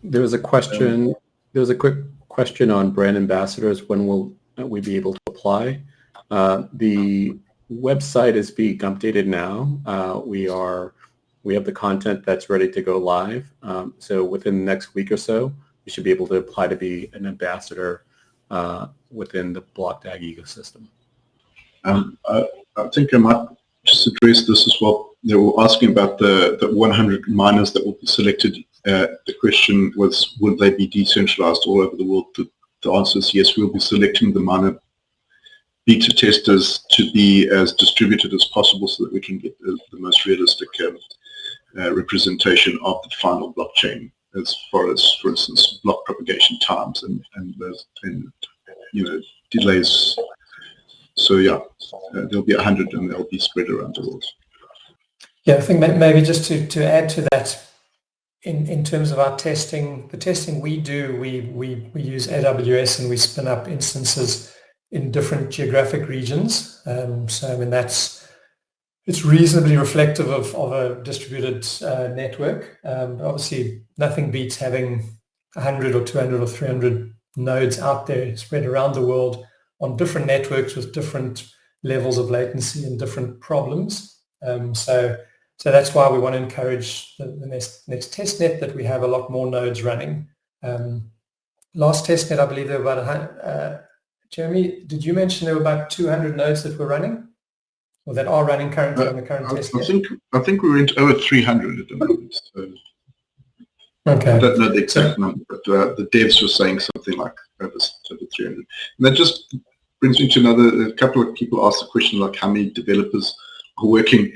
There was a question. There was a quick question on brand ambassadors. When will we be able to apply? The website is being updated now. We have the content that's ready to go live. So within the next week or so, you should be able to apply to be an ambassador within the BlockDAG ecosystem. I think I might just address this as well. They were asking about the 100 miners that will be selected. The question was, would they be decentralized all over the world? The answer is yes, we'll be selecting the miner beta testers to be as distributed as possible so that we can get the most realistic representation of the final blockchain as far as, for instance, block propagation times and delays. So yeah, there'll be 100 and they'll be spread around the world. Yeah, I think maybe just to add to that, in terms of our testing, the testing we do, we use AWS and we spin up instances in different geographic regions. So I mean it's reasonably reflective of a distributed network. Obviously, nothing beats having 100 or 200 or 300 nodes out there spread around the world on different networks with different levels of latency and different problems. So that's why we want to encourage the next testnet that we have a lot more nodes running. Last testnet, I believe there were about Jeremy, did you mention there were about 200 nodes that were running? Or that are running currently on the current testnet? I think we went over 300 at the moment. So okay. I don't know the exact number, but the devs were saying something like over 300. And that just brings me to a couple of people asked the question like how many developers are working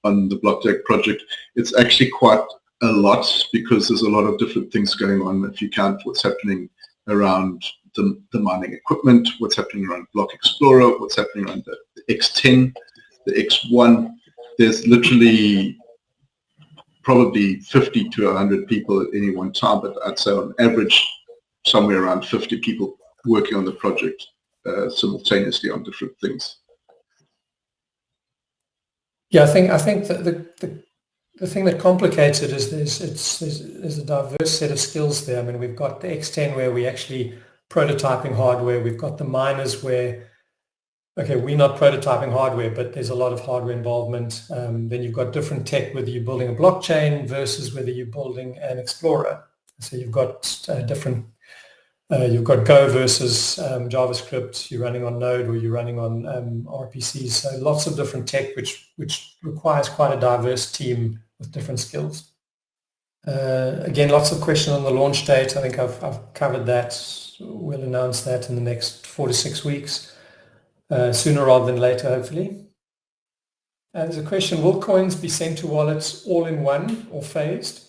on the BlockDAG project. It's actually quite a lot because there's a lot of different things going on. If you count what's happening around the mining equipment, what's happening around Block Explorer, what's happening around the X10, the X1, there's literally probably 50 to 100 people at any one time, but I'd say on average somewhere around 50 people working on the project simultaneously on different things. Yeah, I think that the thing that complicates it is there's a diverse set of skills there. I mean, we've got the X10 where we actually prototyping hardware. We've got the miners where, okay, we're not prototyping hardware, but there's a lot of hardware involvement. Then you've got different tech, whether you're building a blockchain versus whether you're building an explorer. So you've got different, you've got Go versus JavaScript, you're running on Node or you're running on RPCs. So lots of different tech, which requires quite a diverse team with different skills. Again, lots of questions on the launch date. I think I've covered that. We'll announce that in the next 4 to 6 weeks, sooner rather than later, hopefully. There's a question, will coins be sent to wallets all in one or phased?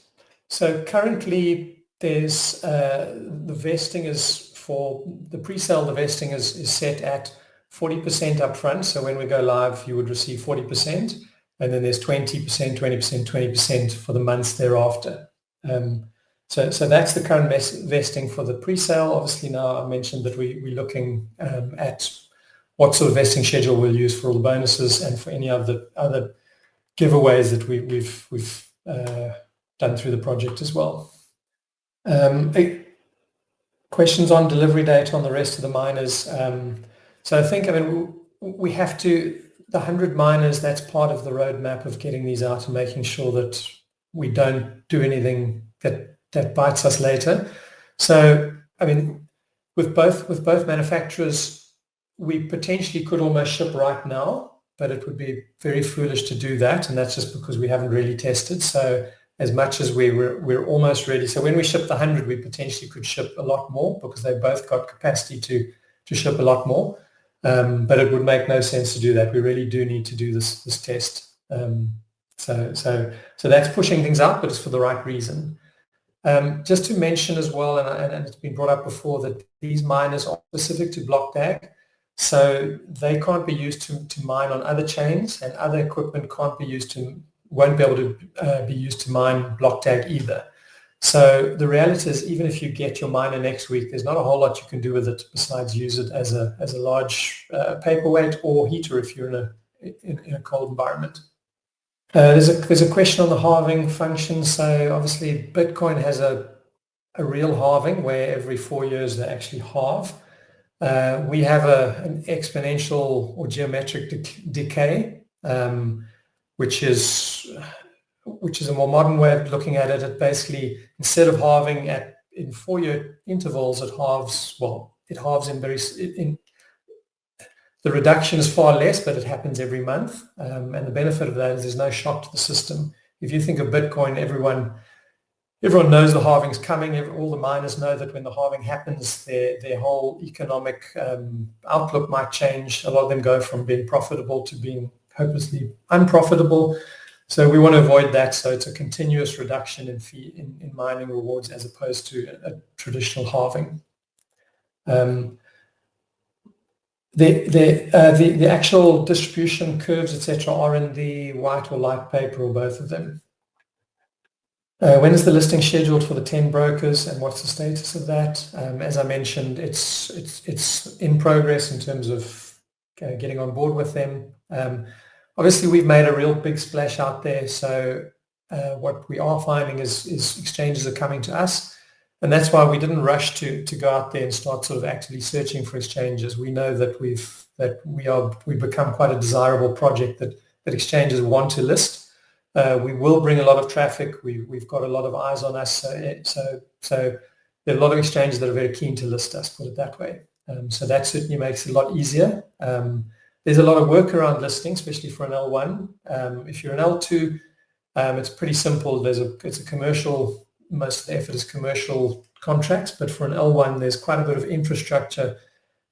So currently there's the vesting is for the pre-sale, the vesting is set at 40% upfront. So when we go live, you would receive 40%. And then there's 20%, 20%, 20% for the months thereafter. So that's the current vesting for the pre-sale. Obviously now I mentioned that we're looking at what sort of vesting schedule we'll use for all the bonuses and for any of the other giveaways that we've done through the project as well. Questions on delivery date on the rest of the miners. So I think, I mean, we have to, the 100 miners, that's part of the roadmap of getting these out and making sure that we don't do anything that bites us later. So, I mean, with both manufacturers, we potentially could almost ship right now, but it would be very foolish to do that. And that's just because we haven't really tested. So as much as we're almost ready. So when we ship the 100, we potentially could ship a lot more because they both got capacity to ship a lot more. But it would make no sense to do that. We really do need to do this test. So that's pushing things out, but it's for the right reason. Just to mention as well, and it's been brought up before, that these miners are specific to BlockDAG. So they can't be used to mine on other chains, and other equipment won't be able to be used to mine BlockDAG either. So the reality is, even if you get your miner next week, there's not a whole lot you can do with it besides use it as a large paperweight or heater if you're in a cold environment. There's a question on the halving function. So obviously Bitcoin has a a real halving where every 4 years they actually halve. We have an exponential or geometric decay, which is a more modern way of looking at it. It basically, instead of halving in 4-year intervals, it halves the reduction is far less, but it happens every month. And the benefit of that is there's no shock to the system. If you think of Bitcoin, everyone knows the halving's coming. All the miners know that when the halving happens, their whole economic outlook might change. A lot of them go from being profitable to being hopelessly unprofitable. So we want to avoid that. So it's a continuous reduction in mining rewards as opposed to a traditional halving. The actual distribution curves, etc., are in the white or light paper, or both of them. When is the listing scheduled for the 10 brokers, and what's the status of that? As I mentioned, it's in progress in terms of getting on board with them. Obviously, we've made a real big splash out there, so what we are finding is exchanges are coming to us, and that's why we didn't rush to go out there and start sort of actively searching for exchanges. We know that we've become quite a desirable project that exchanges want to list. We will bring a lot of traffic. We've got a lot of eyes on us, so there are a lot of exchanges that are very keen to list us, put it that way. So that certainly makes it a lot easier. There's a lot of work around listing, especially for an L1. If you're an L2, it's pretty simple. It's a commercial, most of the effort is commercial contracts, but for an L1, there's quite a bit of infrastructure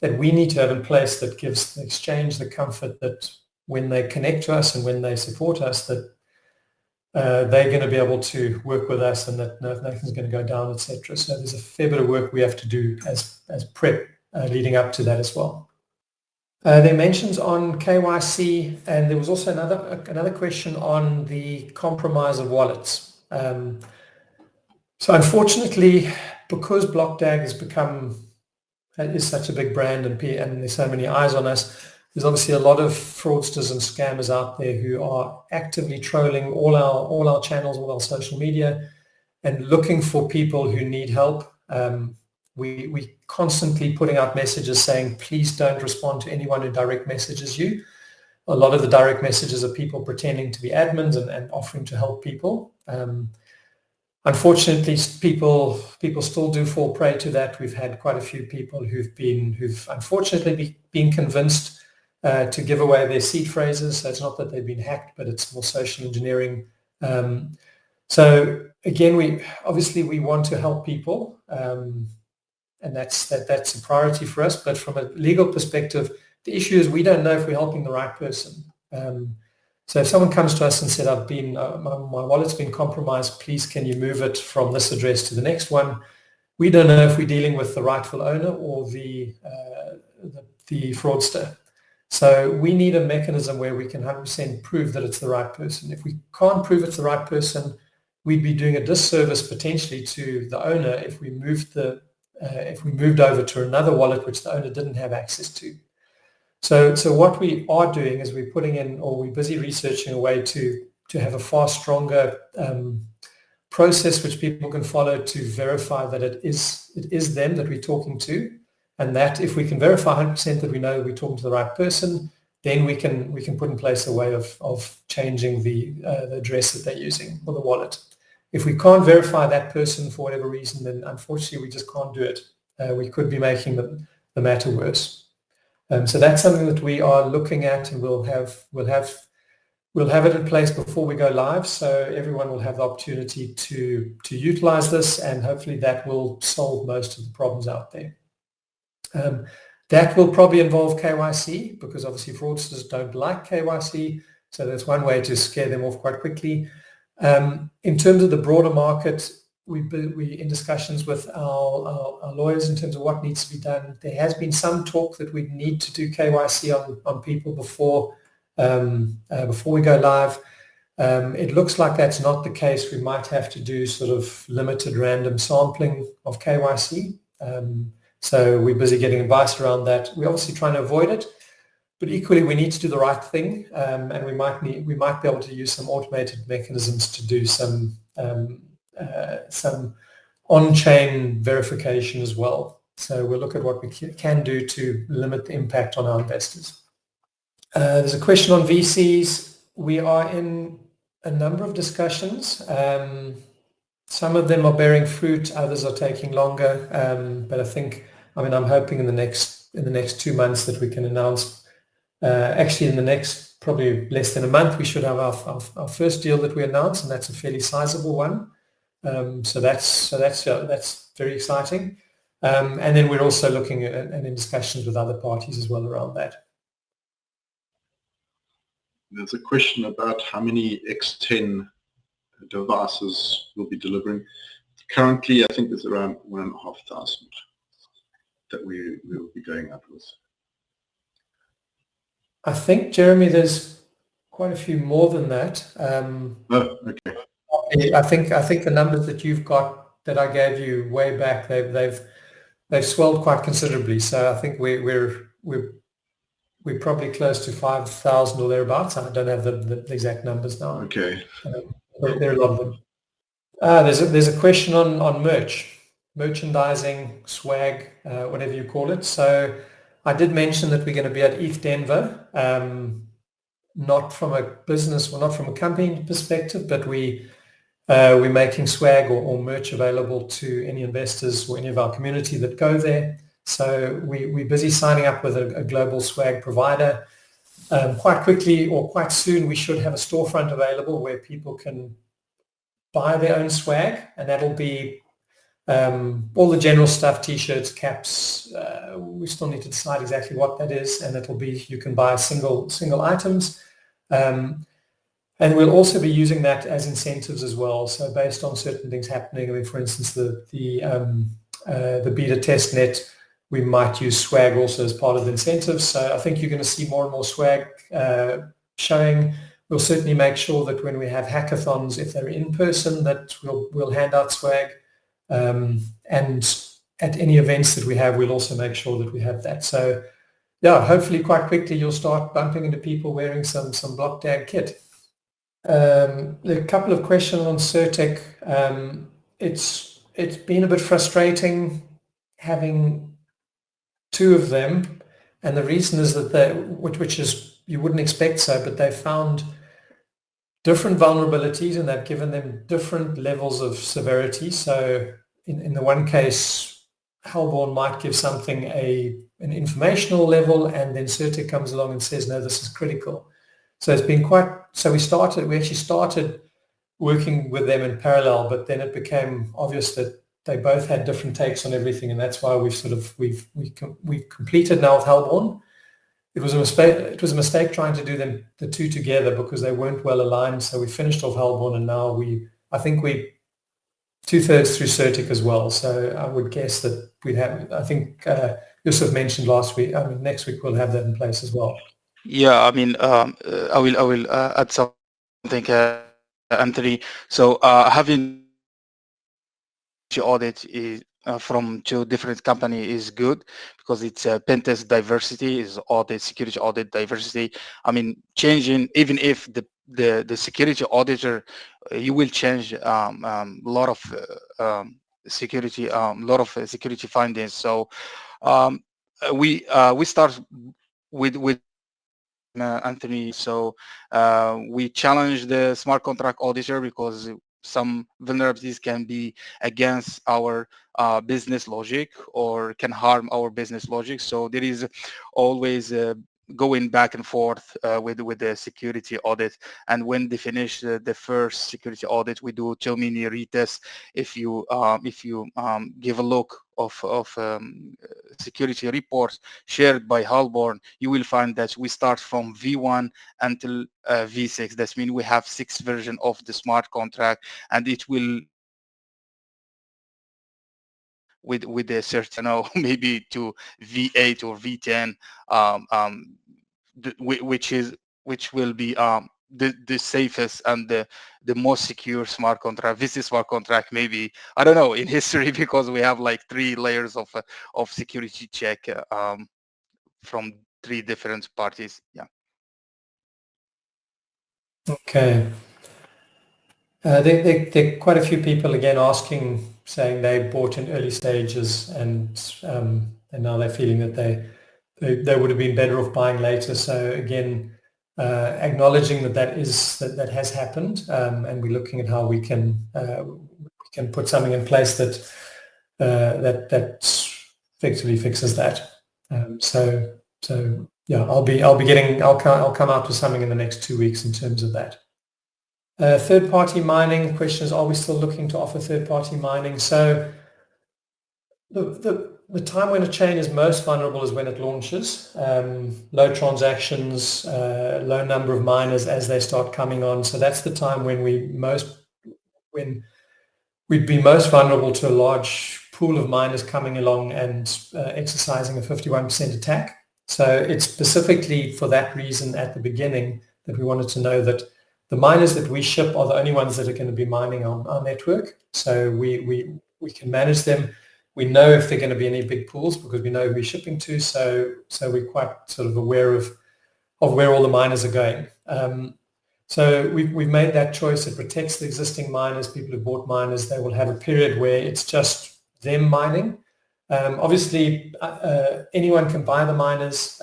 that we need to have in place that gives the exchange the comfort that when they connect to us and when they support us, that they're going to be able to work with us and that nothing's going to go down, etc. So there's a fair bit of work we have to do as prep leading up to that as well. There are mentions on KYC, and there was also another question on the compromise of wallets. So unfortunately, because BlockDAG is such a big brand and there's so many eyes on us, there's obviously a lot of fraudsters and scammers out there who are actively trolling all our channels, all our social media, and looking for people who need help. We constantly putting out messages saying, please don't respond to anyone who direct messages you. A lot of the direct messages are people pretending to be admins and offering to help people. Unfortunately, people still do fall prey to that. We've had quite a few people who've unfortunately been convinced to give away their seed phrases. So it's not that they've been hacked, but it's more social engineering. So again, we want to help people, and that's a priority for us. But from a legal perspective, the issue is we don't know if we're helping the right person. So if someone comes to us and said, my wallet's been compromised, please can you move it from this address to the next one? We don't know if we're dealing with the rightful owner or the fraudster. So we need a mechanism where we can 100% prove that it's the right person. If we can't prove it's the right person, we'd be doing a disservice potentially to the owner if we moved over to another wallet which the owner didn't have access to. So what we are doing is we're busy researching a way to have a far stronger process which people can follow to verify that it is them that we're talking to, and that if we can verify 100% that we know we're talking to the right person, then we can put in place a way of changing the address that they're using or the wallet. If we can't verify that person for whatever reason, then unfortunately we just can't do it. We could be making the matter worse. So that's something that we are looking at, and we'll have it in place before we go live, so everyone will have the opportunity to utilize this, and hopefully that will solve most of the problems out there. That will probably involve KYC, because obviously fraudsters don't like KYC, so that's one way to scare them off quite quickly. In terms of the broader market, we're in discussions with our lawyers in terms of what needs to be done. There has been some talk that we need to do KYC on people before we go live. It looks like that's not the case. We might have to do sort of limited random sampling of KYC. So we're busy getting advice around that. We're obviously trying to avoid it, but equally we need to do the right thing, and we might be able to use some automated mechanisms to do some on-chain verification as well. So we'll look at what we can do to limit the impact on our investors. There's a question on VCs. We are in a number of discussions. Some of them are bearing fruit, others are taking longer. But I'm hoping in the next 2 months that we can announce. Actually, in the next probably less than a month, we should have our first deal that we announce, and that's a fairly sizable one. So that's very exciting. And then we're also looking at and in discussions with other parties as well around that. There's a question about how many X10 devices we'll be delivering. Currently, I think there's around 1,500 that we will be going up with. I think, Jeremy, there's quite a few more than that. Oh, okay. I think the numbers that you've got that I gave you way back, they've swelled quite considerably. So I think we're probably close to 5,000 or thereabouts. I don't have the exact numbers now. Okay. There are a lot of them. There's a question on merchandising, swag, whatever you call it. So I did mention that we're going to be at ETH Denver, not from a business or not from a company perspective, but we're making swag or merch available to any investors or any of our community that go there. So we're busy signing up with a global swag provider. Quite quickly or quite soon, we should have a storefront available where people can buy their own swag, and that'll be all the general stuff, t-shirts, caps. We still need to decide exactly what that is, and it'll be you can buy single items. And we'll also be using that as incentives as well. So based on certain things happening, I mean, for instance, the beta testnet, we might use swag also as part of the incentives. So I think you're going to see more and more swag showing. We'll certainly make sure that when we have hackathons, if they're in person, that we'll hand out swag. And at any events that we have, we'll also make sure that we have that. So yeah, hopefully quite quickly you'll start bumping into people wearing some BlockDAG kit. There are a couple of questions on Certec. It's been a bit frustrating having two of them, and the reason is that which is you wouldn't expect so, but they found different vulnerabilities and they've given them different levels of severity. So in the one case, Hellborn might give something an informational level, and then Certec comes along and says, no, this is critical. So it's been so we actually started working with them in parallel, but then it became obvious that they both had different takes on everything, and that's why we've completed now with Hellborn. It was a mistake trying to do the two together because they weren't well aligned. So we finished off Hellborn, and now I think we 2/3 through Certec as well. So I would guess that we'd have. I think Youssef mentioned last week. I mean, next week we'll have that in place as well. Yeah, I mean, I will add something, Anthony. So having audit is from two different companies is good because it's pen test diversity, is audit, security audit diversity. I mean, changing, even if the security auditor, you will change a lot of security findings. So we start with Anthony. So we challenge the smart contract auditor because some vulnerabilities can be against our business logic or can harm our business logic. So there is always going back and forth with the security audit. And when they finish the first security audit, we do too many retests. If you give a look of security reports shared by Hellborn, you will find that we start from V1 until V6. That means we have 6 versions of the smart contract, and it will with a certain, maybe to V8 or V10, which will be the safest and the most secure smart contract. This is smart contract, maybe, I don't know, in history, because we have like 3 layers of security check from 3 different parties. Yeah. Okay. There are quite a few people again asking, saying they bought in early stages and now they're feeling that they would have been better off buying later. So again, acknowledging that has happened, and we're looking at how we can put something in place that effectively fixes that. So yeah, I'll come out with something in the next 2 weeks in terms of that. Third-party mining, the question is, are we still looking to offer third-party mining? So the time when a chain is most vulnerable is when it launches. Low transactions, low number of miners as they start coming on. So that's the time when we'd be most vulnerable to a large pool of miners coming along and exercising a 51% attack. So it's specifically for that reason at the beginning that we wanted to know that the miners that we ship are the only ones that are going to be mining on our network. So we can manage them. We know if they're going to be any big pools because we know who we're shipping to. So we're quite sort of aware of where all the miners are going. So we've made that choice. It protects the existing miners. People who bought miners, they will have a period where it's just them mining. Obviously, anyone can buy the miners,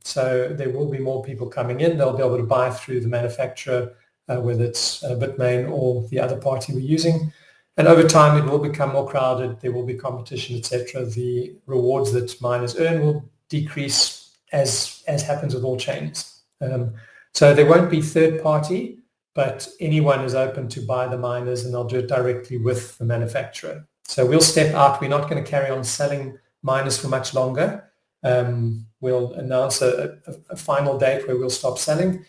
so there will be more people coming in. They'll be able to buy through the manufacturer, whether it's Bitmain or the other party we're using. And over time, it will become more crowded. There will be competition, etc. The rewards that miners earn will decrease as happens with all chains. So there won't be third party, but anyone is open to buy the miners, and they'll do it directly with the manufacturer. So we'll step out. We're not going to carry on selling miners for much longer. We'll announce a final date where we'll stop selling,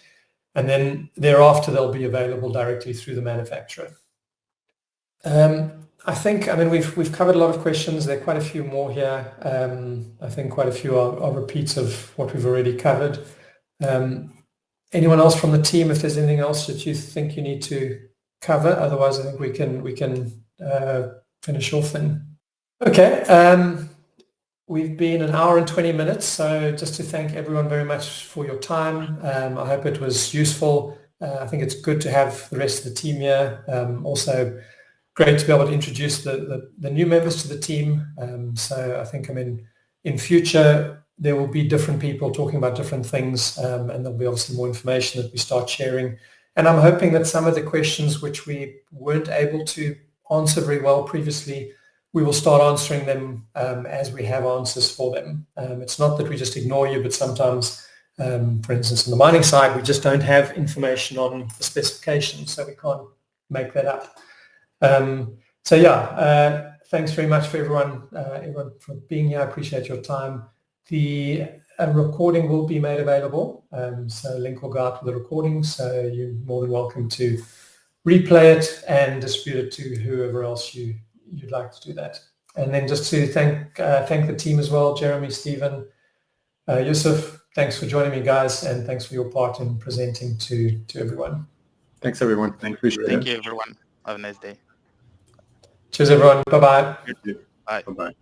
and then thereafter they'll be available directly through the manufacturer. I mean, we've covered a lot of questions. There are quite a few more here. I think quite a few are repeats of what we've already covered. Anyone else from the team, if there's anything else that you think you need to cover? Otherwise, I think we can finish off then. Okay. We've been 1 hour and 20 minutes. So just to thank everyone very much for your time. I hope it was useful. I think it's good to have the rest of the team here. Also, great to be able to introduce the new members to the team. So I think, I mean, in future, there will be different people talking about different things, and there'll be obviously more information that we start sharing. And I'm hoping that some of the questions which we weren't able to answer very well previously, we will start answering them as we have answers for them. It's not that we just ignore you, but sometimes, for instance, on the mining side, we just don't have information on the specifications, so we can't make that up. So yeah, thanks very much for everyone for being here. I appreciate your time. The recording will be made available, so a link will go out with the recording, so you're more than welcome to replay it and distribute it to whoever else you'd like to do that. And then just to thank the team as well, Jeremy, Stephen, Youssef, thanks for joining me, guys, and thanks for your part in presenting to everyone. Thanks, everyone. Thank you, Thank you, everyone. Have a nice day. Cheers, everyone. Bye-bye. Bye. Bye-bye.